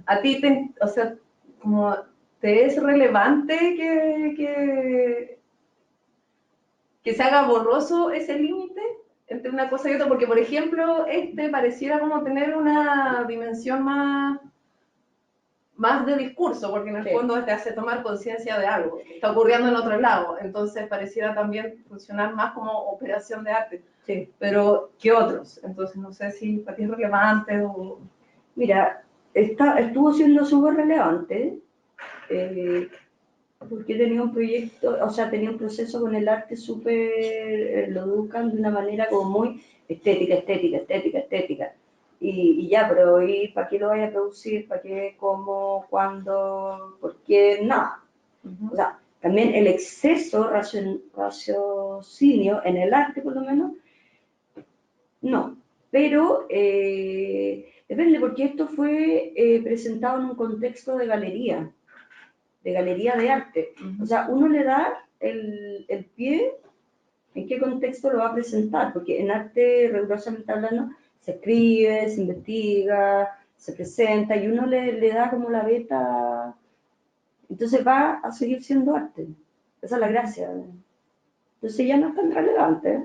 ¿A ti o sea, como te es relevante que se haga borroso ese límite entre una cosa y otra? Porque, por ejemplo, pareciera como tener una dimensión más de discurso, porque en el fondo te hace tomar conciencia de algo que está ocurriendo en otro lado, entonces pareciera también funcionar más como operación de arte, pero ¿qué otros? Entonces no sé si para ti es relevante o... Mira, estuvo siendo súper relevante, porque tenía un proyecto, o sea, tenía un proceso con el arte súper, lo educan de una manera como muy estética. Y ya, pero ¿y para qué lo vaya a producir? ¿Para qué? ¿Cómo? ¿Cuándo? ¿Por qué? Nada. O sea, también el exceso raciocinio en el arte, por lo menos, no. Pero depende, porque esto fue presentado en un contexto de galería de arte. O sea, uno le da el pie en qué contexto lo va a presentar, porque en arte, rigurosamente hablando, se escribe, se investiga, se presenta, y uno le da como la beta, entonces va a seguir siendo arte. Esa es la gracia. Entonces ya no es tan relevante.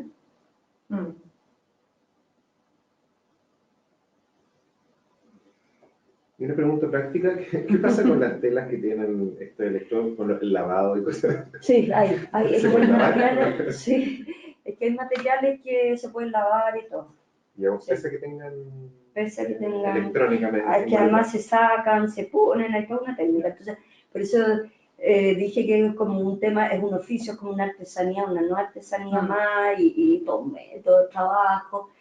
Y una pregunta práctica, ¿qué pasa con las telas que tienen este electrón, con el lavado y cosas? Sí, es ¿Se que pueden hay lavar? materiales, sí, es que hay materiales que se pueden lavar y todo. Y aún pese que tengan electrónicamente. Hay que además se sacan, se ponen, hay toda una técnica. Entonces, por eso dije que es como un tema, es un oficio, es como una artesanía, una no artesanía más, y todo el trabajo,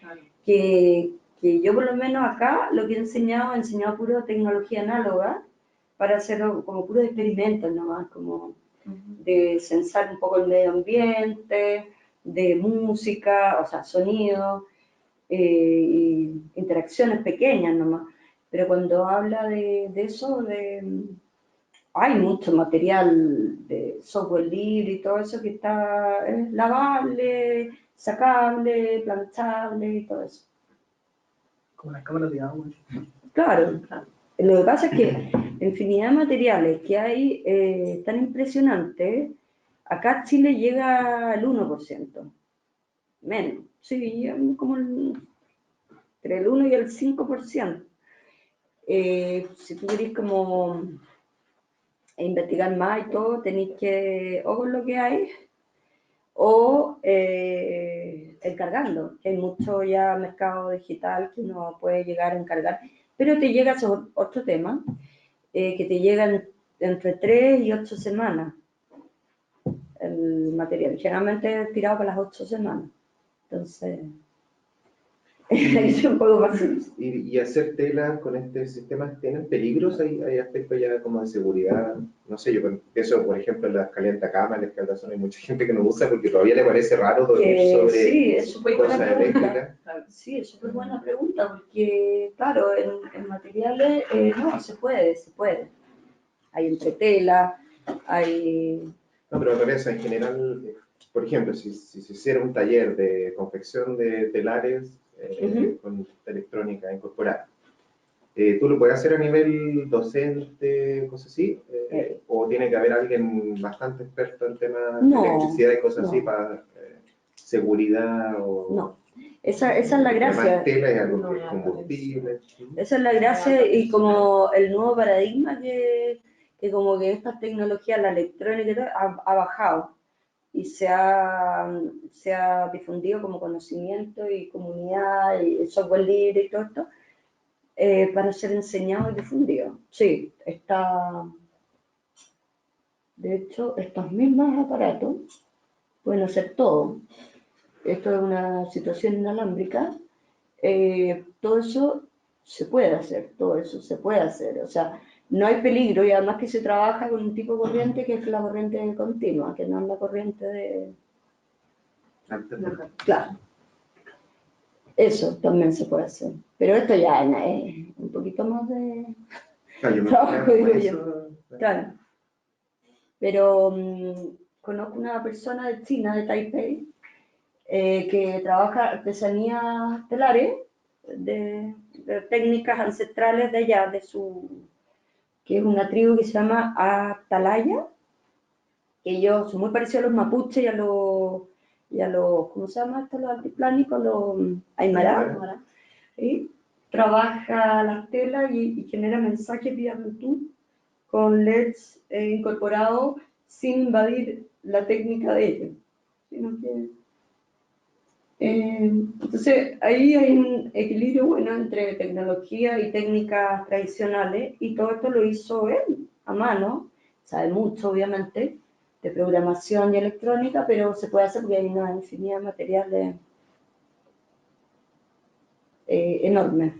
que yo por lo menos acá lo que he enseñado puro tecnología análoga, para hacer como puros experimentos nomás, como de censar un poco el medio ambiente, de música, o sea, sonido, y interacciones pequeñas nomás. Pero cuando habla de eso, hay mucho material de software libre y todo eso que está lavable, sacable, planchable y todo eso. Como las cámaras de agua. Claro. Lo que pasa es que la infinidad de materiales que hay tan impresionantes, acá Chile llega al 1%, menos, sí, como entre el 1 y el 5%. Si tú querés como investigar más y todo, tenéis que, o con lo que hay, o encargando, que hay mucho ya mercado digital que uno puede llegar a encargar, pero te llega otro tema, que te llegan entre 3 y 8 semanas el material, generalmente tirado para las 8 semanas, entonces es un poco más simple. Y hacer telas con este sistema, ¿tienen peligros? ¿Hay aspectos ya como de seguridad? No sé, yo pienso, por ejemplo, en las calientacamas, en las que hay mucha gente que no usa porque todavía le parece raro dormir sobre sí, es súper buena cosas pregunta. eléctricas. Sí, es súper buena pregunta, porque, claro, en materiales, no, se puede. Hay entretela, hay... No, pero me parece en general, por ejemplo, si se hiciera un taller de confección de telares con electrónica incorporada, ¿tú lo puedes hacer a nivel docente, cosas así? ¿O tiene que haber alguien bastante experto en temas de electricidad y cosas así para seguridad? No, esa es la gracia. Además, tela es algo que es combustible. Esa es la gracia, y como el nuevo paradigma que como que estas tecnologías, la electrónica y todo, ha bajado y se ha difundido como conocimiento y comunidad y software libre y todo esto, para ser enseñado y difundido. Sí, de hecho, estos mismos aparatos pueden hacer todo. Esto es una situación inalámbrica. Todo eso se puede hacer, o sea, no hay peligro, y además que se trabaja con un tipo de corriente que es la corriente continua, que no es la corriente de... Claro, eso también se puede hacer, pero esto ya es un poquito más de trabajo, digo yo. Claro, pero conozco una persona de China, de Taipei, que trabaja artesanías telares, de técnicas ancestrales de allá, que es una tribu que se llama Atalaya, que ellos son muy parecidos a los mapuches y a los ¿cómo se llama esto? Los altiplánicos, los aymara. ¿Sí? Trabaja las telas y genera mensajes vía Bluetooth con LEDs incorporados sin invadir la técnica de ellos, sino que entonces, ahí hay un equilibrio bueno entre tecnología y técnicas tradicionales, y todo esto lo hizo él a mano. Sabe mucho, obviamente, de programación y electrónica, pero se puede hacer porque hay una infinidad de materiales enormes.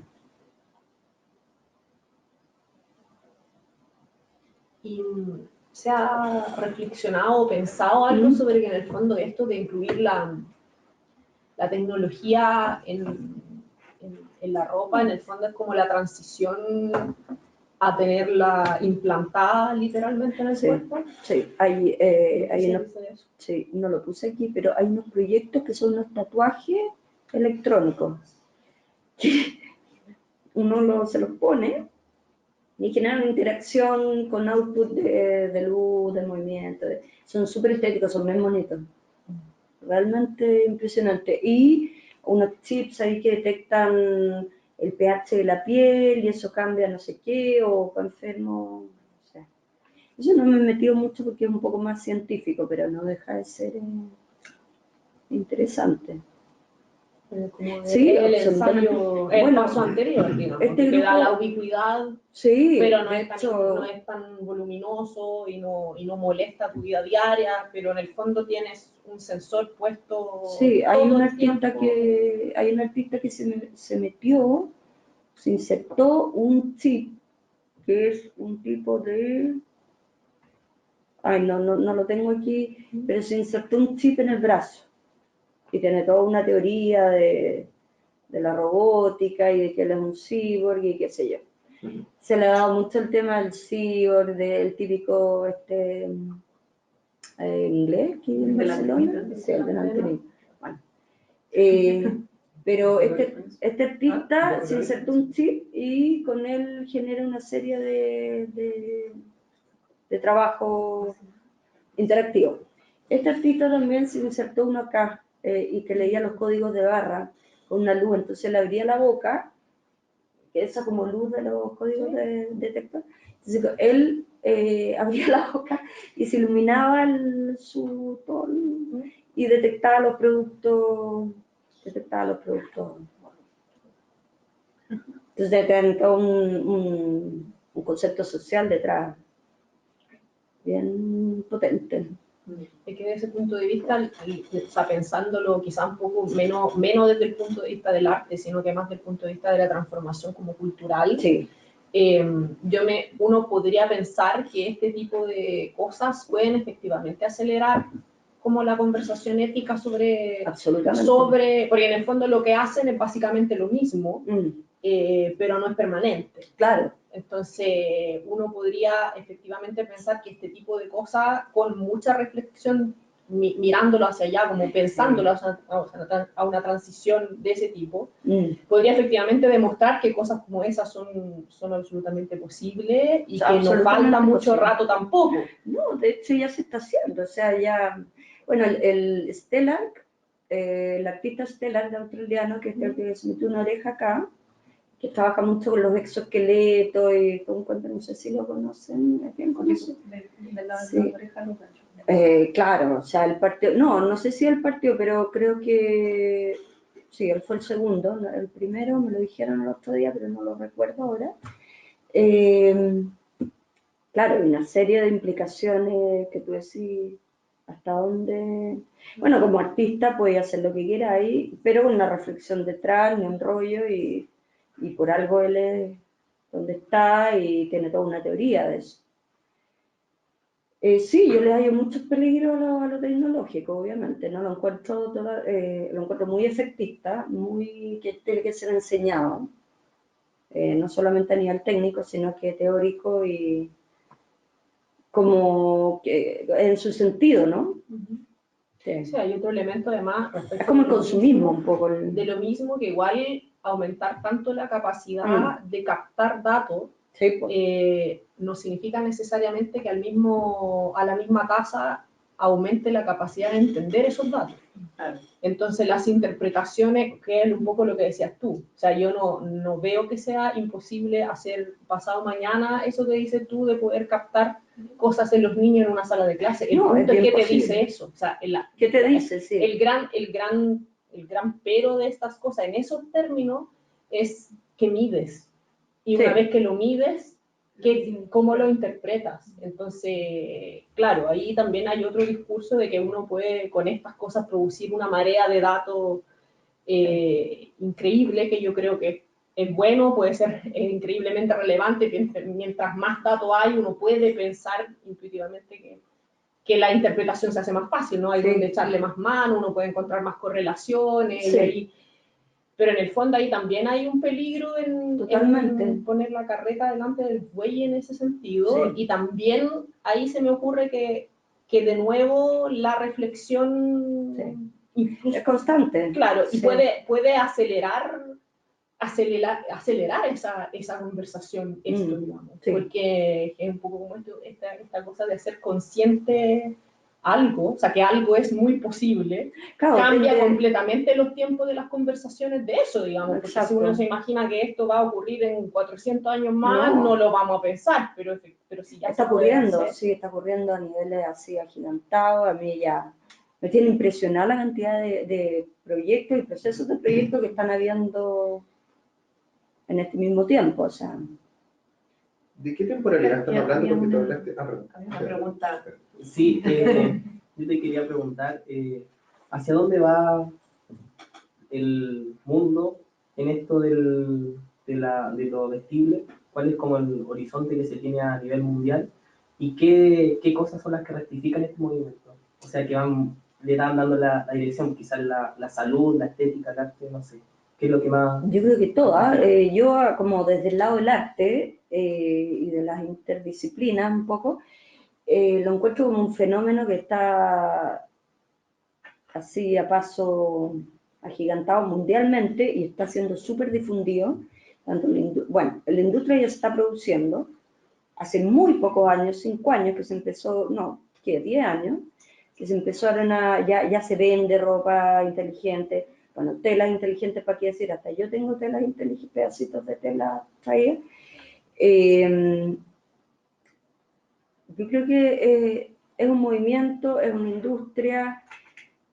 ¿Y se ha reflexionado o pensado algo sobre que en el fondo esto de incluir la tecnología en la ropa, en el fondo es como la transición a tenerla implantada literalmente en el cuerpo? Sí, hay sí, no lo puse aquí, pero hay unos proyectos que son unos tatuajes electrónicos, que uno se los pone y generan una interacción con output de luz, de movimiento. Son súper estéticos, son muy bonitos. Realmente impresionante. Y unos chips ahí que detectan el pH de la piel y eso cambia no sé qué, o enfermo. O sea, yo no me he metido mucho porque es un poco más científico, pero no deja de ser interesante. Como Sí, el absolutamente. ensayo, el Bueno, paso anterior, digamos, este que da grupo- la ubicuidad, Sí, pero no de es, tan, hecho, no es tan voluminoso y no molesta tu vida diaria, pero en el fondo tienes un sensor puesto sí, hay todo un el artista tiempo. que se metió, se insertó un chip, que es un tipo de... Ay, no lo tengo aquí, pero se insertó un chip en el brazo y tiene toda una teoría de la robótica y de que él es un cyborg y qué sé yo. Se le ha dado mucho el tema del cyborg, del típico inglés que hay en De la Barcelona. antenita. Sí, el de la antenita. Bueno. Pero este artista se insertó un chip y con él genera una serie de trabajo interactivo. Este artista también se insertó uno acá y que leía los códigos de barra con una luz, entonces le abría la boca, que esa como luz de los códigos de detector. Entonces él abría la boca y se iluminaba su tono y detectaba los productos. Entonces tienen todo un concepto social detrás bien potente. Es que desde ese punto de vista, o sea, pensándolo quizá un poco menos desde el punto de vista del arte, sino que más desde el punto de vista de la transformación como cultural, Sí, uno podría pensar que este tipo de cosas pueden efectivamente acelerar como la conversación ética absolutamente. porque en el fondo lo que hacen es básicamente lo mismo, pero no es permanente. Claro. Entonces, uno podría efectivamente pensar que este tipo de cosas, con mucha reflexión, mirándolo hacia allá, como pensándolo a una transición de ese tipo, podría efectivamente demostrar que cosas como esas son absolutamente posibles y que no falta mucho rato tampoco. No, de hecho ya se está haciendo, o sea, ya, bueno, el Stellar, el artista Stellar australiano, que es el que se metió una oreja acá, que trabaja mucho con los exoesqueletos y todo un cuento, no sé si lo conocen, ¿es bien conocido? De la oreja los ganchos. Claro, o sea, el partido, no sé si el partido, pero creo que sí, él fue el segundo, el primero me lo dijeron el otro día, pero no lo recuerdo ahora. Claro, hay una serie de implicaciones que tú decís hasta dónde... Bueno, como artista puede hacer lo que quiera ahí, pero con una reflexión detrás, ni un rollo, y por algo él es donde está y tiene toda una teoría de eso. Sí, yo le hallo muchos peligros a lo tecnológico, obviamente, ¿no? Lo encuentro muy efectista, muy que tiene que ser enseñado, no solamente a nivel técnico, sino que teórico y como que, en su sentido, ¿no? Sí. Sí, hay otro elemento además respecto Es como el de lo consumismo mismo, un poco. de lo mismo que igual aumentar tanto la capacidad de captar datos Sí, pues. no significa necesariamente que a la misma tasa aumente la capacidad de entender esos datos. Claro. Entonces las interpretaciones, que es un poco lo que decías tú, o sea, yo no veo que sea imposible hacer pasado mañana eso que dices tú de poder captar cosas en los niños en una sala de clase. El No, punto es es que bien te posible. dice eso, o sea, ¿Qué te dice? Sí. el gran pero de estas cosas en esos términos es que mides. Y una Sí. vez que lo mides, ¿cómo lo interpretas? Entonces, claro, ahí también hay otro discurso de que uno puede con estas cosas producir una marea de datos increíble, que yo creo que es bueno, puede ser increíblemente relevante. Mientras más datos hay, uno puede pensar intuitivamente que la interpretación se hace más fácil, ¿no? Hay Sí. donde echarle más mano, uno puede encontrar más correlaciones, Sí. pero en el fondo ahí también hay un peligro Totalmente. en poner la carreta delante del buey en ese sentido, Sí. y también ahí se me ocurre que de nuevo la reflexión Sí. incluso, Es constante. claro, y Sí. puede acelerar esa conversación, digamos, Sí. porque es un poco como esta cosa de ser consciente algo, o sea, que algo es muy posible, Claro, cambia depende. completamente los tiempos de las conversaciones de eso, digamos, porque Exacto. si uno se imagina que esto va a ocurrir en 400 años más, No. no lo vamos a pensar, pero si ya Está se puede ocurriendo, hacer. sí, está ocurriendo a niveles así agigantados. A mí ya me tiene impresionada la cantidad de proyectos y procesos de proyectos que están habiendo en este mismo tiempo. O sea, ¿De qué temporalidad están hablando? Porque tú hablaste... perdón. Había una pregunta. Sí, yo te quería preguntar, ¿hacia dónde va el mundo en esto de lo vestible? ¿Cuál es como el horizonte que se tiene a nivel mundial? ¿Y qué cosas son las que rectifican este movimiento? O sea, que le dan dando la dirección, quizás la salud, la estética, el arte, no sé. ¿Qué es lo que más...? yo creo que todas, yo como desde el lado del arte y de las interdisciplinas un poco, lo encuentro como un fenómeno que está así a paso agigantado mundialmente y está siendo súper difundido. Tanto bueno, la industria ya se está produciendo. Hace muy pocos años, 5 años que se empezó, no, ¿qué? 10 años, que se empezaron ya se vende ropa inteligente. Bueno, telas inteligentes, ¿para qué decir? Hasta yo tengo telas inteligentes, pedacitos de tela traídas. Yo creo que es un movimiento, es una industria,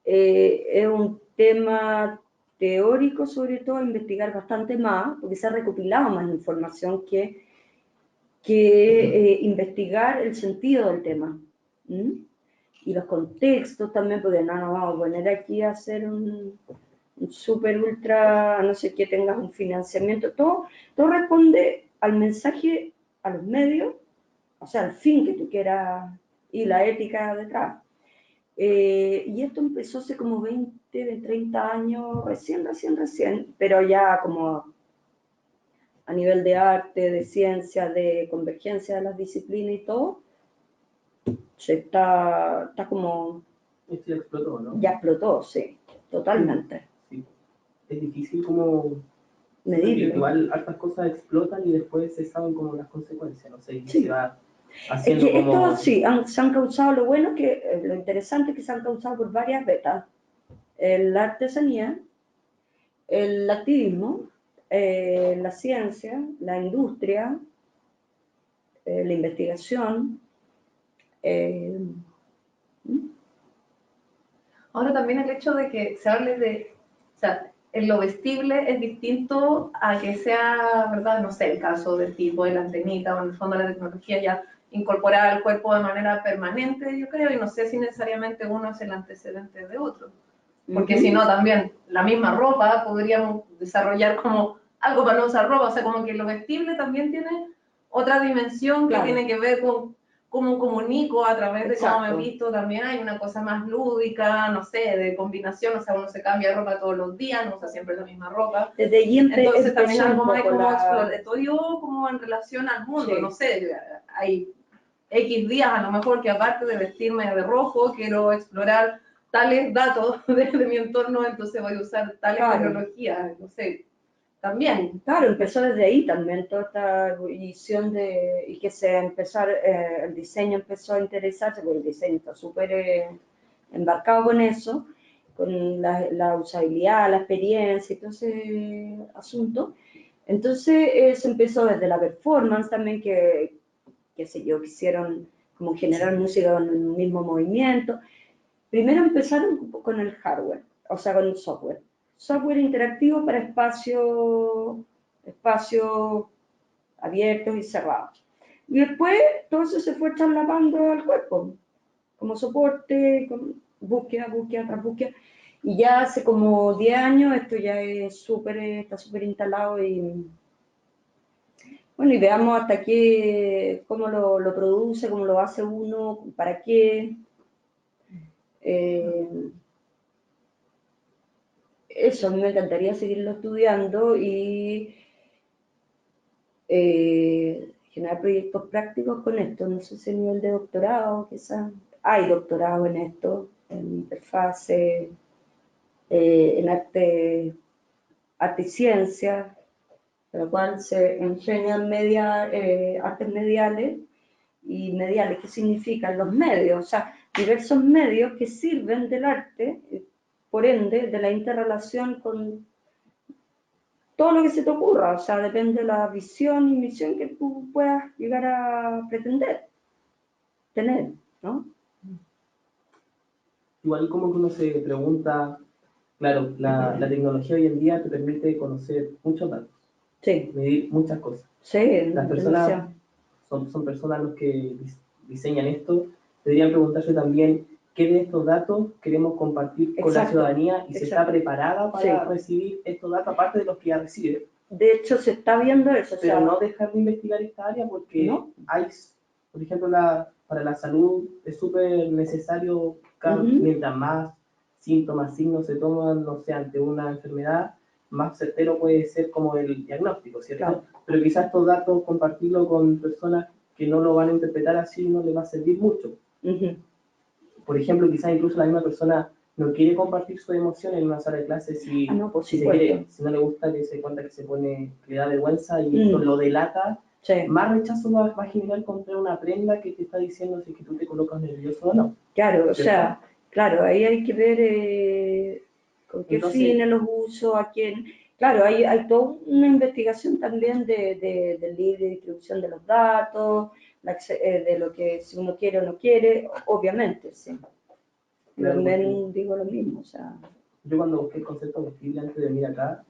es un tema teórico sobre todo, a investigar bastante más, porque se ha recopilado más información que investigar el sentido del tema. Y los contextos también, porque no nos vamos a poner aquí a hacer un super ultra, no sé qué, tengas un financiamiento, todo responde al mensaje, a los medios, o sea, al fin que tú quieras y la ética detrás. Y esto empezó hace como 20, 30 años, recién, pero ya como a nivel de arte, de ciencia, de convergencia de las disciplinas y todo, está como... Esto ya explotó, ¿no? Ya explotó, sí, totalmente. Sí. Es difícil como... Medirlo. Igual hartas cosas explotan y después se saben como las consecuencias, no sé, y Sí. se va Es haciendo que como... estos sí, se han causado, lo bueno que, lo interesante es que se han causado por varias vetas. La artesanía, el activismo, la ciencia, la industria, la investigación. Ahora también el hecho de que se hable de, o sea, en lo vestible es distinto a que sea, ¿verdad? No sé, el caso del tipo de la antenita o en el fondo la tecnología ya incorporada al cuerpo de manera permanente, yo creo, y no sé si necesariamente uno es el antecedente de otro. Porque si no, también la misma ropa podríamos desarrollar como algo para no usar ropa, o sea, como que lo vestible también tiene otra dimensión que Claro. tiene que ver con cómo comunico a través de cómo me he Exacto. visto. También hay una cosa más lúdica, no sé, de combinación, o sea, uno se cambia de ropa todos los días, no usa siempre la misma ropa. Desde ahí Entonces también empezó algo un más poco como la... exploratorio como en relación al mundo, Sí. no sé, hay X días, a lo mejor que aparte de vestirme de rojo, quiero explorar tales datos de mi entorno, entonces voy a usar tales Claro. tecnologías, no sé, también. Claro, empezó desde ahí también toda esta visión y que el diseño empezó a interesarse, porque el diseño está súper embarcado con eso, con la usabilidad, la experiencia y todo ese asunto. Entonces se empezó desde la performance también, qué sé yo, quisieron como generar música con el mismo movimiento. Primero empezaron con el hardware, o sea, con el software. Software interactivo para espacios abiertos y cerrados. Y después todo eso se fue trasladando al cuerpo, como soporte, con búsqueda tras búsqueda. Y ya hace como 10 años esto ya está súper instalado y bueno, y veamos hasta qué, cómo lo produce, cómo lo hace uno, para qué. Eso, a mí me encantaría seguirlo estudiando y generar proyectos prácticos con esto. No sé si a nivel de doctorado, quizás. Hay doctorado en esto, en interfase, en arte y ciencia, de lo cual se enseñan artes mediales y mediales, ¿qué significan? Los medios, o sea, diversos medios que sirven del arte, por ende, de la interrelación con todo lo que se te ocurra, o sea, depende de la visión y misión que tú puedas llegar a pretender tener, ¿no? Igual como que uno se pregunta, claro, la tecnología hoy en día te permite conocer muchos datos, Sí, medir muchas cosas. sí, Las personas son personas los que diseñan esto, deberían preguntarse también qué de estos datos queremos compartir con la Exacto, ciudadanía y si está exacto. preparada para Sí. recibir estos datos, aparte de los que ya recibe. De hecho, se está viendo eso. Pero o sea, no dejar de investigar esta área porque ¿no? hay, por ejemplo, para la salud es súper necesario, mientras más síntomas, signos se toman, no sé, ante una enfermedad, más certero puede ser como el diagnóstico, ¿cierto? Claro. Pero quizás estos datos, compartirlo con personas que no lo van a interpretar así, no les va a servir mucho. Por ejemplo, quizás incluso la misma persona no quiere compartir su emoción en una sala de clases si no, por si no le gusta, que se cuenta que que le da vergüenza y esto lo delata, sí. más rechazo va a generar comprar una prenda que te está diciendo si es que tú te colocas nervioso o no. Claro, o ¿cierto? sea, claro, ahí hay que ver con qué Entonces, fines los uso, a quién. Claro, hay toda una investigación también del libre distribución de los datos, de lo que si uno quiere o no quiere, obviamente, sí. Claro, También digo lo mismo, o sea. Yo cuando busqué el concepto vestible antes de venir acá,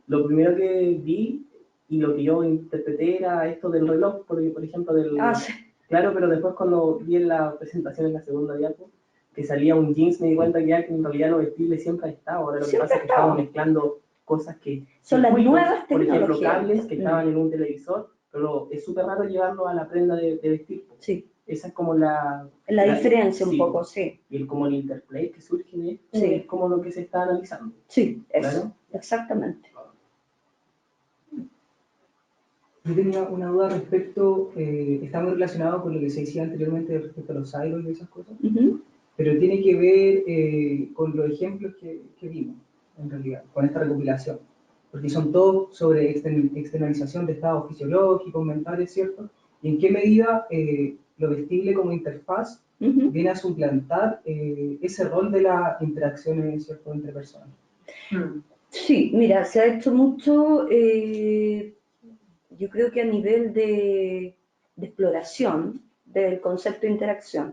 lo primero que vi y lo que yo interpreté era esto del reloj, por ejemplo, Sí. Claro, pero después cuando vi en la presentación, en la segunda diapo, que salía un jeans, me di cuenta que en realidad lo vestible siempre ha estado. Ahora lo que pasa es que estamos mezclando cosas que... Son las nuevas por ejemplo, tecnologías. cables que estaban en un televisor, pero es súper raro llevarlo a la prenda de vestir. Sí. Esa es como la diferencia un sí. poco, sí. Y como el interplay que surge de esto Sí. es como lo que se está analizando. Sí, eso, ¿Claro? exactamente. Yo tenía una duda respecto, está muy relacionado con lo que se decía anteriormente respecto a los cyborgs y esas cosas, pero tiene que ver con los ejemplos que vimos, en realidad, con esta recopilación, porque son todos sobre externalización de estados fisiológicos, mentales, ¿cierto? Y en qué medida lo vestible como interfaz viene a suplantar ese rol de las interacciones, ¿cierto?, entre personas. Sí, mira, se ha hecho mucho, yo creo que a nivel de exploración del concepto de interacción.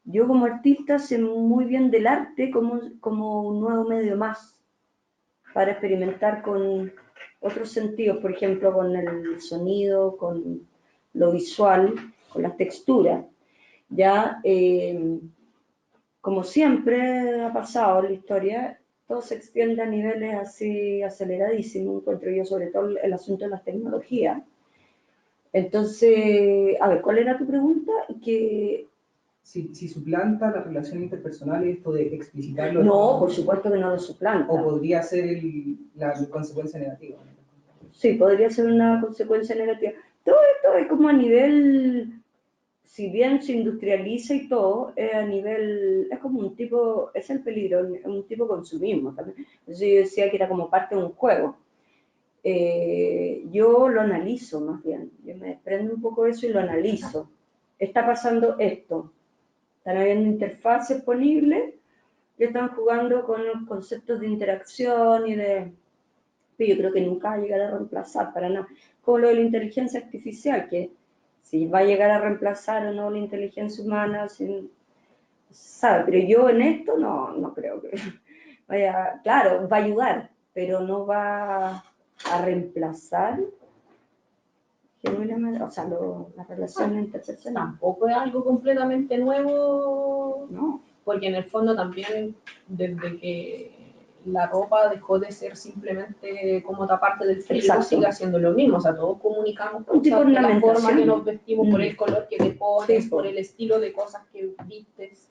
Yo como artista sé muy bien del arte como un nuevo medio más para experimentar con otros sentidos, por ejemplo, con el sonido, con lo visual, con las texturas. Ya, como siempre ha pasado en la historia, todo se extiende a niveles así aceleradísimos, encuentro yo, sobre todo el asunto de las tecnologías. Entonces, a ver, ¿cuál era tu pregunta? Si suplanta la relación interpersonal esto de explicitarlo. No, por supuesto que no lo suplanta. O podría ser la consecuencia negativa. Sí, podría ser una consecuencia negativa. Todo esto es como a nivel si bien se industrializa y todo, a nivel, es como un tipo, es el peligro, es un tipo de consumismo también. Entonces yo decía que era como parte de un juego. Yo lo analizo más bien, yo me desprendo un poco de eso y lo analizo. Está pasando esto, están habiendo interfaces disponibles que están jugando con los conceptos de interacción y de... Yo creo que nunca va a llegar a reemplazar para nada. Como lo de la inteligencia artificial, que si va a llegar a reemplazar o no la inteligencia humana, sabe, pero yo en esto no creo que vaya, claro, va a ayudar, pero no va a reemplazar genuinamente, o sea, las relaciones interpersonales. Tampoco es algo completamente nuevo, No, porque en el fondo también desde que la ropa dejó de ser simplemente como otra parte del frigo, Exacto. sigue haciendo lo mismo, o sea, todos comunicamos Un tipo de cosas de la forma ornamentación. que nos vestimos, por Mm. el color que te pones, Sí, por po. el estilo de cosas que vistes.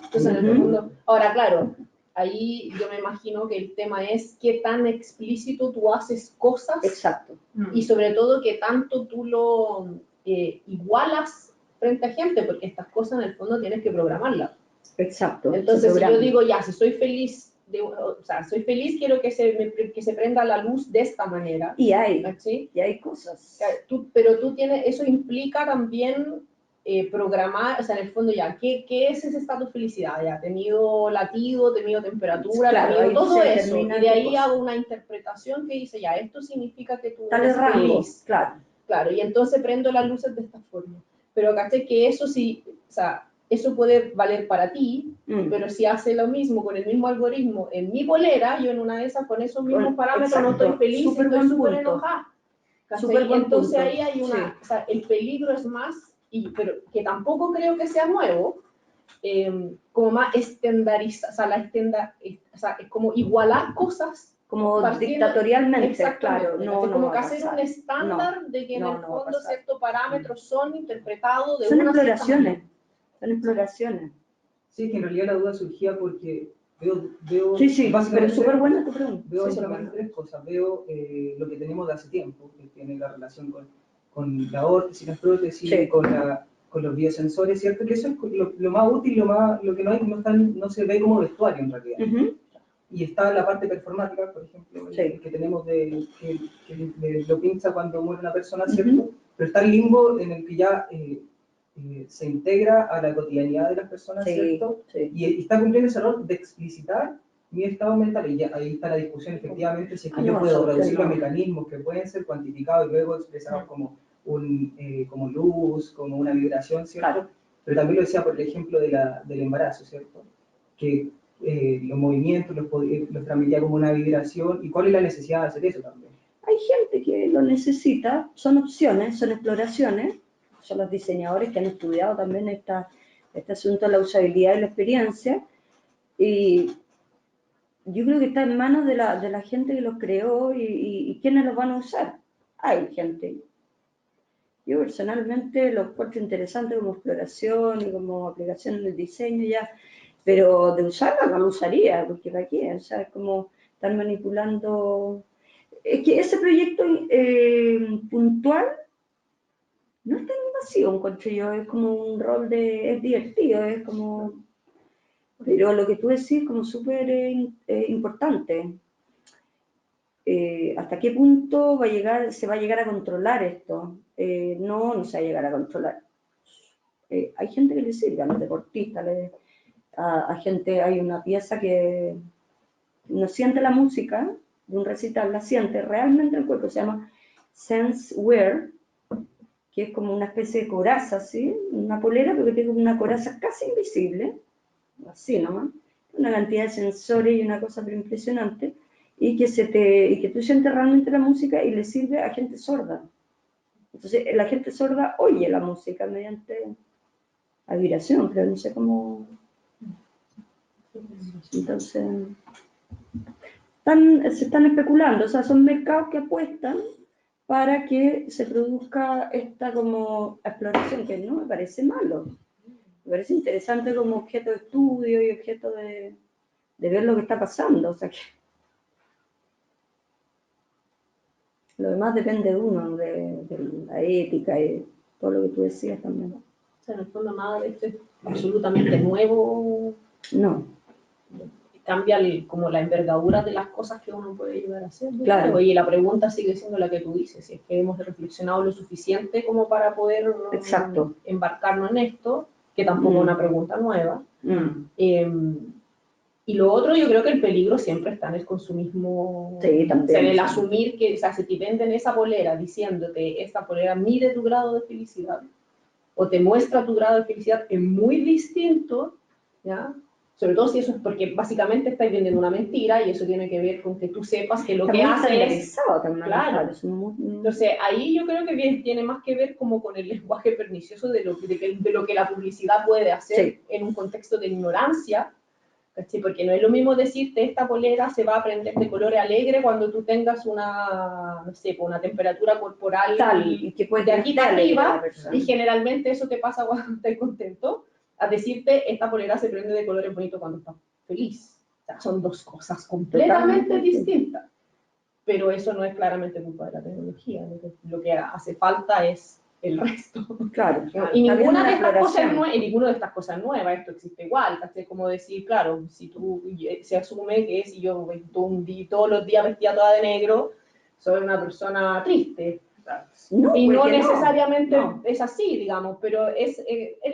Entonces, en el Ujú. fondo, ahora claro, ahí yo me imagino que el tema es qué tan explícito tú haces cosas. Exacto. Y sobre todo que tanto tú lo igualas frente a gente, porque estas cosas en el fondo tienes que programarlas. Exacto. Entonces, si yo digo, ya, si soy feliz, o sea, soy feliz, quiero que se prenda la luz de esta manera. Y hay, ¿Sí? y hay cosas. Pero tú tienes, eso implica también programar, o sea, en el fondo ya, ¿qué es ese estado de felicidad? Ya, tenido latido, tenido temperatura, Claro, tenido ahí todo se eso. Y determina de qué ahí cosa. hago una interpretación que dice, ya, esto significa que tú Tal eres rango, feliz. claro. Claro, y entonces prendo las luces de esta forma. Pero caché que eso sí, o sea, eso puede valer para ti, pero si hace lo mismo con el mismo algoritmo en mi polera, yo en una de esas con esos mismos parámetros no estoy feliz, Súper estoy buen súper punto. enojada. Súper buen Entonces punto. ahí hay una, Sí. o sea, el peligro es más, pero que tampoco creo que sea nuevo, como más estandarizar, o sea, es como igualar cosas. Como partiendo, dictatorialmente, claro. No, como no que va a hacer pasar. un estándar No, de que en no, el no va a fondo pasar. ciertos parámetros son interpretados de Son una cierta exploraciones. manera. Son exploraciones. Sí, que en realidad la duda surgía porque veo Sí, pero básicamente súper buena tu pregunta. veo Sí, básicamente tres cosas. Veo lo que tenemos de hace tiempo, que tiene la relación con la órtesis, las prótesis, Sí. con los biosensores, ¿cierto? Que eso es lo más útil, lo que no se ve como vestuario en realidad. Uh-huh. Y está la parte performática, por ejemplo, Sí. que tenemos que lo pincha cuando muere una persona, ¿cierto? Pero está el limbo en el que ya se integra a la cotidianidad de las personas, Sí, ¿cierto? sí. Y está cumpliendo ese rol de explicitar mi estado mental. Y ya, ahí está la discusión, efectivamente, si es que yo puedo reducir los mecanismos que pueden ser cuantificados y luego expresados como luz, como una vibración, ¿cierto? Claro. Pero también lo decía por el ejemplo del embarazo, ¿cierto? Que los movimientos los transmitía como una vibración, y cuál es la necesidad de hacer eso también. Hay gente que lo necesita, son opciones, son exploraciones, son los diseñadores que han estudiado también este asunto de la usabilidad y la experiencia, y yo creo que está en manos de la gente que los creó y quiénes los van a usar. Hay gente. Yo personalmente lo encuentro interesante como exploración y como aplicación en el diseño ya, pero de usarla no lo usaría, porque ¿para qué? O sea, es como estar manipulando. Es que ese proyecto puntual no es tan invasivo, encuentro yo, es como un rol es divertido, es como, pero lo que tú decís es como súper importante. ¿Hasta qué punto se va a llegar a controlar esto? No se va a llegar a controlar. Hay gente que le sirve, a los deportistas, a gente, hay una pieza que no siente la música de un recital, la siente realmente el cuerpo, se llama Sense-Wear, que es como una especie de coraza, ¿sí? Una polera, pero que tiene una coraza casi invisible, así nomás, una cantidad de sensores y una cosa pero impresionante, y que tú sientes realmente la música y le sirve a gente sorda. Entonces, la gente sorda oye la música mediante la vibración, pero no sé cómo. Entonces, se están especulando, o sea, son mercados que apuestan para que se produzca esta como exploración, que no me parece malo, me parece interesante como objeto de estudio y objeto de ver lo que está pasando, o sea que lo demás depende de uno, de la ética y todo lo que tú decías también. sea, en el fondo nada de esto es absolutamente nuevo. No, Cambia como la envergadura de las cosas que uno puede llegar a hacer. claro. Y la pregunta sigue siendo la que tú dices, si es que hemos reflexionado lo suficiente como para poder Exacto. embarcarnos en esto, que tampoco es una pregunta nueva. Y lo otro, yo creo que el peligro siempre está en el consumismo. Sí, también. O sea, en el asumir que, o sea, si te venden esa polera diciéndote, esta polera mide tu grado de felicidad, o te muestra tu grado de felicidad, es muy distinto, ¿ya? Sobre todo si eso es porque básicamente estás vendiendo una mentira y eso tiene que ver con que tú sepas que lo Está que muy hace es... estandarizado también, Claro. es muy- Entonces, ahí yo creo que bien, tiene más que ver como con el lenguaje pernicioso de lo que la publicidad puede hacer en un contexto de ignorancia, ¿cachai? Porque no es lo mismo decirte esta polera se va a prender de color alegre cuando tú tengas una, no sé, una temperatura corporal tal, y que puede de aquí para arriba, persona. y generalmente eso te pasa cuando estás contento, a decirte esta polera se prende de colores bonitos cuando estás feliz. O sea, son dos cosas completamente distintas. Pero eso no es claramente culpa de la tecnología. Lo que hace falta es el resto. Claro. Y ninguna de estas cosas nuevas, esto existe igual, ¿cachai? Como decir, claro, si tú, se asume que si yo todos los días vestía toda de negro, soy una persona triste. No, y no porque necesariamente no. es así, digamos, pero es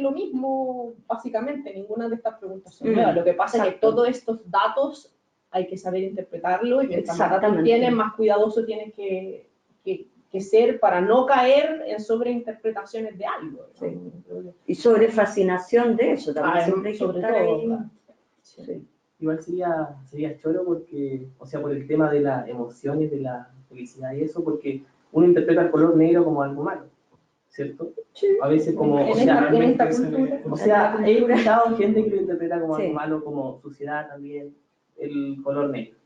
lo mismo, básicamente, ninguna de estas preguntas son nuevas. Lo que pasa es que todos estos datos hay que saber interpretarlo, y mientras más datos tienes, más cuidadoso tienes que ser para no caer en sobreinterpretaciones de algo. Sí. Y sobre fascinación de eso también. Siempre hay que sobre estar todo, ahí. claro. Sí. Igual sería choro porque, o sea, por el tema de las emociones, de la felicidad y eso, porque uno interpreta el color negro como algo malo, ¿cierto? Sí. A veces como, En esta cultura. o sea, he escuchado gente que lo interpreta como algo Sí. malo, como suciedad también, el color negro.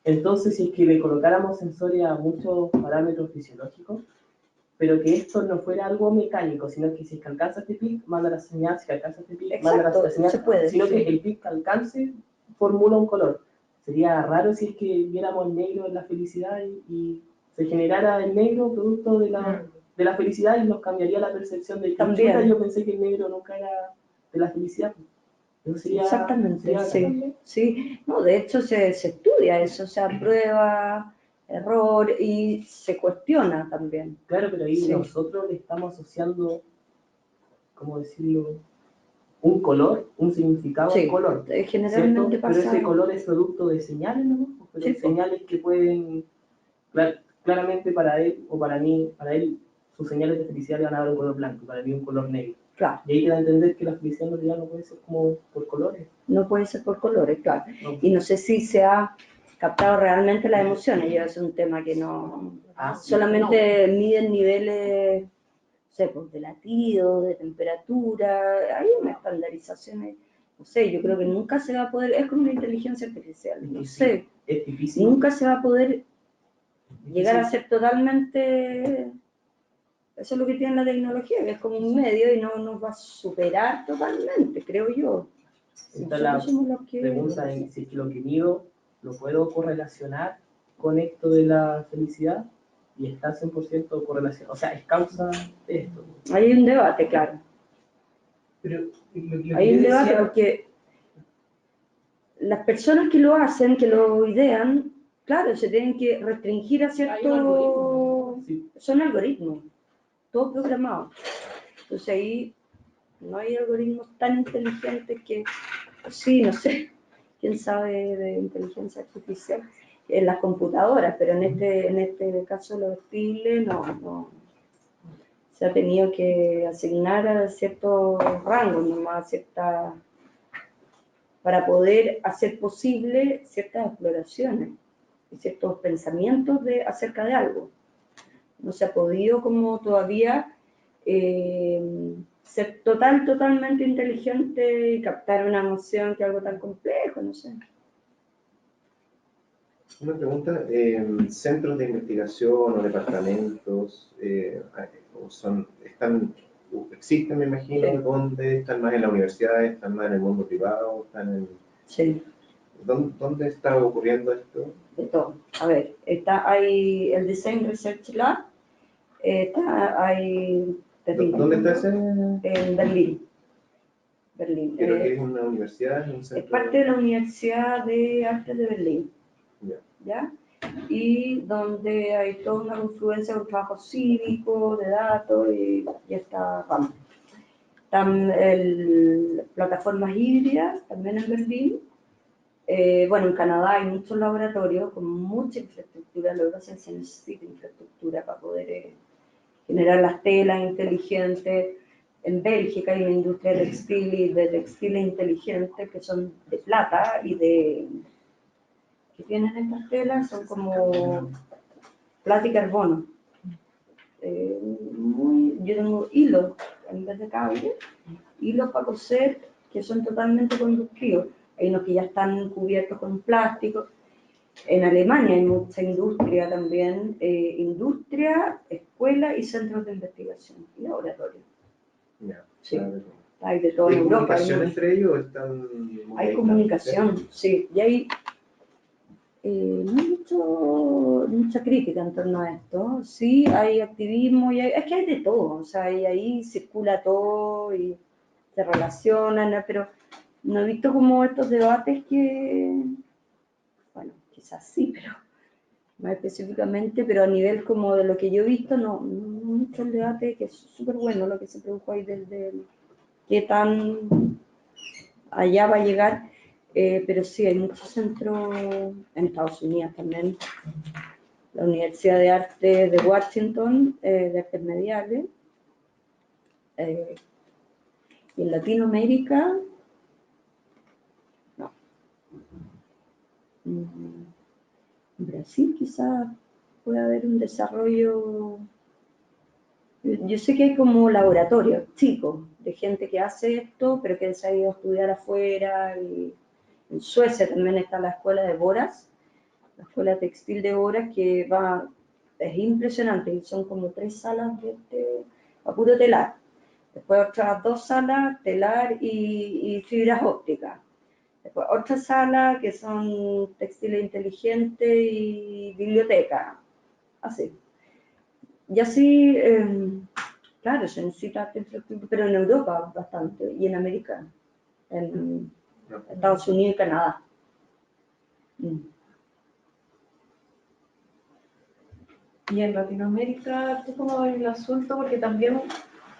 Entonces, si es que le colocáramos sensores a muchos parámetros fisiológicos, pero que esto no fuera algo mecánico, sino que si es que alcanza este pic, manda la señal, si que alcanza este pic, manda la señal, se puede, sino que el pic que alcance formula un color. Sería raro si es que viéramos el negro en la felicidad y se generara el negro producto de la felicidad y nos cambiaría la percepción del También. Yo pensé que el negro nunca era de la felicidad. Exactamente, sí. No, de hecho se estudia eso, se aprueba, error y se cuestiona también. Claro, pero ahí nosotros le estamos asociando, ¿cómo decirlo? Un color, un significado al color. Generalmente pasa. Pero ese color es producto de señales, ¿no? Pero señales que pueden, claramente para él o para mí, para él, sus señales de felicidad le van a dar un color blanco, para mí un color negro. Claro. Y ahí te da a entender que la felicidad en realidad no puede ser como por colores. No puede ser por colores, claro. No. Y no sé si se ha captado realmente las emociones, y es un tema que no... solamente miden niveles, no sé, pues, de latido, de temperatura, hay una estandarización, no sé, yo creo que nunca se va a poder, es como una inteligencia artificial, no sé, es difícil. Nunca se va a poder llegar a ser totalmente... Eso es lo que tiene la tecnología, que es como un medio y no nos va a superar totalmente, creo yo. Esta es la pregunta en si es que lo que mido lo puedo correlacionar con esto de la felicidad y está 100% correlacionado. O sea, es causa de esto. Hay un debate, claro. Pero hay un debate porque las personas que lo hacen, que lo idean, claro, se tienen que restringir a cierto... Son algoritmos, todo programado. Entonces ahí no hay algoritmos tan inteligentes que, sí, no sé, quién sabe de inteligencia artificial en las computadoras, pero en este caso lo vestible no. Se ha tenido que asignar a ciertos rangos, nomás para poder hacer posible ciertas exploraciones y ciertos pensamientos acerca de algo. No se ha podido como todavía ser totalmente inteligente y captar una emoción que es algo tan complejo, no sé. Una pregunta, ¿centros de investigación o departamentos existen, me imagino, donde están más en la universidad, están más en el mundo privado, están en... Sí. ¿Dónde está ocurriendo esto? De todo. A ver, hay el Design Research Lab, hay terrible. ¿Dónde está ese? En Berlín. Berlín. Creo que es una universidad, un Es centro. parte de la Universidad de Artes de Berlín. Ya. ¿Ya? Y donde hay toda una confluencia de un trabajo cívico, de datos, y está, vamos. Están plataformas híbridas, también en Berlín. Bueno, en Canadá hay muchos laboratorios con mucha infraestructura. Lo que pasa es que se necesita infraestructura para poder generar las telas inteligentes. En Bélgica hay una industria textil y de textiles inteligentes que son de plata y de... que tienen estas telas, son como plata y carbono. Yo tengo hilos en vez de cable, hilos para coser que son totalmente conductivos. Hay unos que ya están cubiertos con plástico. En Alemania hay mucha industria también, industria, escuela y centros de investigación y laboratorios. Ya. Sí. Claro. Hay de todo ¿Hay en Europa. comunicación entre ellos o están muy Hay aislados? comunicación, sí, y hay mucha crítica en torno a esto. Sí, hay activismo, y es que hay de todo, o sea, y ahí circula todo y se relacionan, ¿no? Pero no he visto como estos debates que, bueno, quizás sí, pero no específicamente, pero a nivel como de lo que yo he visto, no mucho el debate, que es súper bueno lo que se produjo ahí desde qué tan allá va a llegar, pero sí, hay muchos centros en Estados Unidos también, la Universidad de Arte de Washington, de Artes Mediales, y en Latinoamérica, no. En Brasil quizás pueda haber un desarrollo. Yo sé que hay como laboratorios chicos de gente que hace esto, pero que se ha ido a estudiar afuera. Y en Suecia también está la escuela de Boras, la escuela textil de Boras, que es impresionante. Y son como 3 salas a puro telar. Después otras 2 salas, telar y fibras ópticas. Después otra sala que son textiles inteligentes y biblioteca. Así. Y así, claro, se necesita infraestructura, pero en Europa bastante, y en América, en Estados Unidos y Canadá. Y en Latinoamérica, ¿tú cómo ves el asunto? Porque también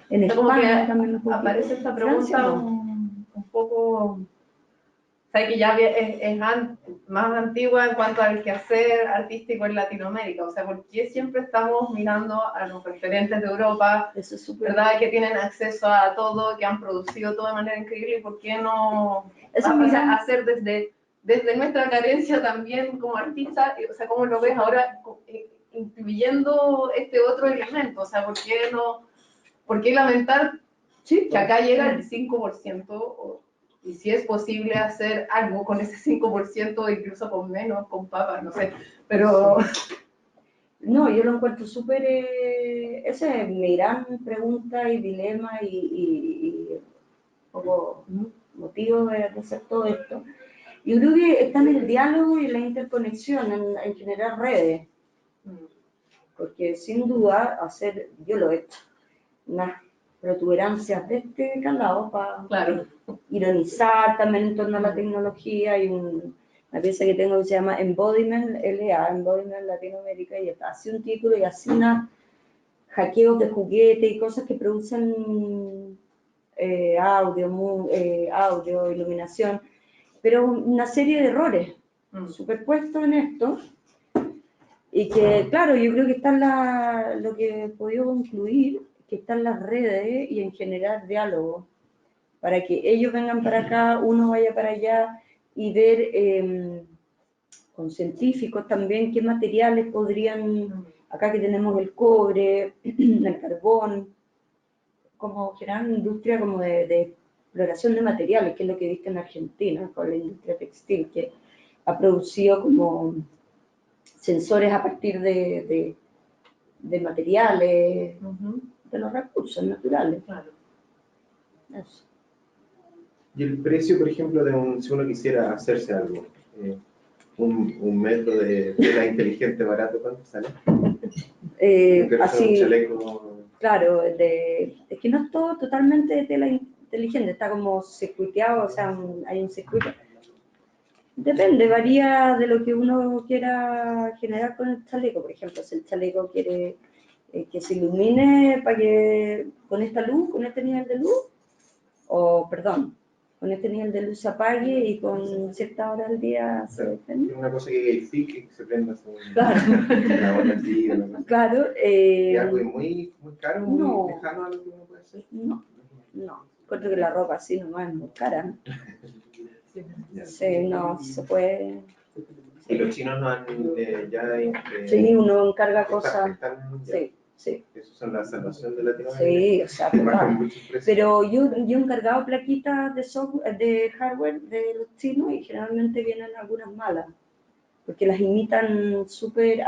En como que España también un poquito. aparece esta Francia, pregunta no. un poco, sabes que ya es más antigua en cuanto al quehacer artístico en Latinoamérica. O sea, ¿por qué siempre estamos mirando a los referentes de Europa, Eso es súper. verdad, que tienen acceso a todo, que han producido todo de manera increíble? ¿Y por qué no Eso vamos a mira, hacer desde nuestra carencia también como artistas? O sea, ¿cómo lo ves ahora incluyendo este otro elemento? O sea, ¿por qué lamentar sí, que acá llega el 5%? Y si es posible hacer algo con ese 5%, incluso con menos, con papas, no sé, pero... no, yo lo encuentro súper, esa es mi gran pregunta y dilema y poco motivo de hacer todo esto. Yo creo que está en el diálogo y en la interconexión, en generar redes, porque sin duda yo lo he hecho, unas protuberancias de este calado para Claro. ironizar también en torno a la tecnología. Hay una pieza que tengo que se llama Embodiment, Embodiment Latinoamérica, y hace un título y hace hackeos de juguetes y cosas que producen audio, iluminación, pero una serie de errores superpuestos en esto, y que, claro, yo creo que lo que he podido concluir, que están las redes y en generar diálogo, para que ellos vengan para acá, uno vaya para allá y ver con científicos también qué materiales podrían, acá que tenemos el cobre, el carbón, como generar una industria como de exploración de materiales, que es lo que he visto en Argentina con la industria textil, que ha producido como sensores a partir de materiales, de los recursos naturales. Claro. Eso. Y el precio, por ejemplo, si uno quisiera hacerse algo, un metro de tela inteligente barato, ¿cuánto sale? Así, un chaleco claro, es que no es todo totalmente de tela inteligente, está como circuiteado, o sea, hay un circuito. Depende, varía de lo que uno quiera generar con el chaleco. Por ejemplo, si el chaleco quiere que se ilumine para que con esta luz, con este nivel de luz, o perdón, con este nivel de luz se apague y con cierta hora del día se prende. Una cosa que gamifique y que se prenda así. Claro. Una bola así, una cosa así. Claro. ¿Es algo muy caro, no. muy lejano a lo que uno puede hacer? No. Encuentro que la ropa así nomás es muy cara. Sí, no, se puede. Y los chinos no han ya... Sí, uno encarga cosas. Sí. Sí. Eso son la salvación de Latinoamérica. Sí, o sea, total. Pero Pero yo he encargado plaquitas de software, de hardware de los chinos y generalmente vienen algunas malas, porque las imitan súper.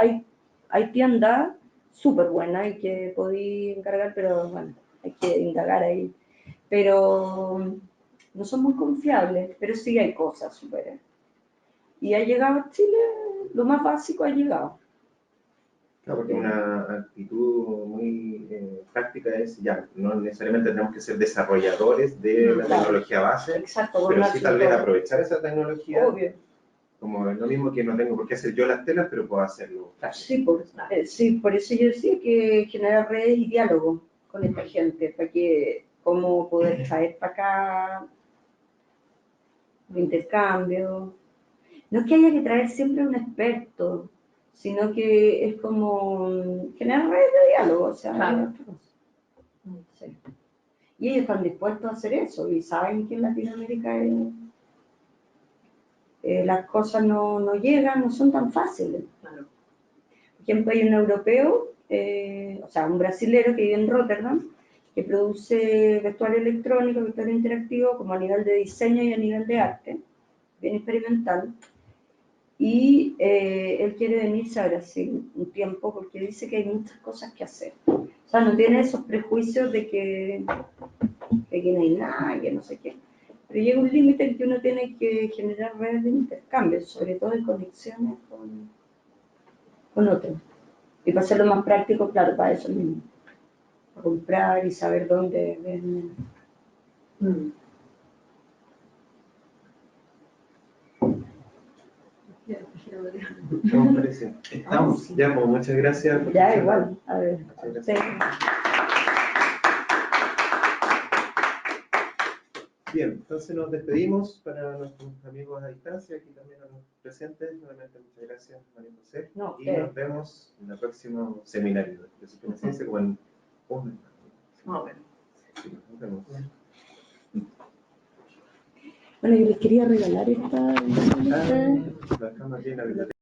Hay tiendas súper buenas y que podí encargar, pero bueno, hay que indagar ahí. Pero no son muy confiables, pero sí hay cosas súper. Y ha llegado a Chile, lo más básico ha llegado. Claro, porque una actitud muy práctica es, ya, no necesariamente tenemos que ser desarrolladores de la tecnología base, exacto, pero sí tal vez todo. aprovechar esa tecnología. Obvio. Como es lo mismo que no tengo por qué hacer yo las telas, pero puedo hacerlo. Sí, por eso yo decía que generar redes y diálogo con esta gente, para que cómo poder traer para acá intercambio. No es que haya que traer siempre un experto, sino que es como generar redes de diálogo, o sea, Claro. sí. Y ellos están dispuestos a hacer eso y saben que en Latinoamérica las cosas no llegan, no son tan fáciles. Claro. Por ejemplo, hay un europeo, o sea, un brasilero que vive en Rotterdam, que produce vestuario electrónico, vestuario interactivo, como a nivel de diseño y a nivel de arte, bien experimental. Y él quiere venirse a Brasil un tiempo porque dice que hay muchas cosas que hacer. O sea, no tiene esos prejuicios de que no hay nada, que no sé qué. Pero llega un límite en que uno tiene que generar redes de intercambio, sobre todo de conexiones con otros. Y para hacerlo más práctico, claro, para eso mismo. Para comprar y saber dónde venden. Estamos. Ya, pues, muchas gracias. Ya, igual. A ver. Muchas gracias. Bien, entonces nos despedimos para nuestros amigos a distancia, aquí también a los presentes. Nuevamente, muchas gracias, María José. No, y nos vemos en el próximo seminario de Sistema de Ciencia como en un mes. Bueno. Sí, nos vemos. Bueno, yo les quería regalar esta. La dejamos aquí en la biblioteca.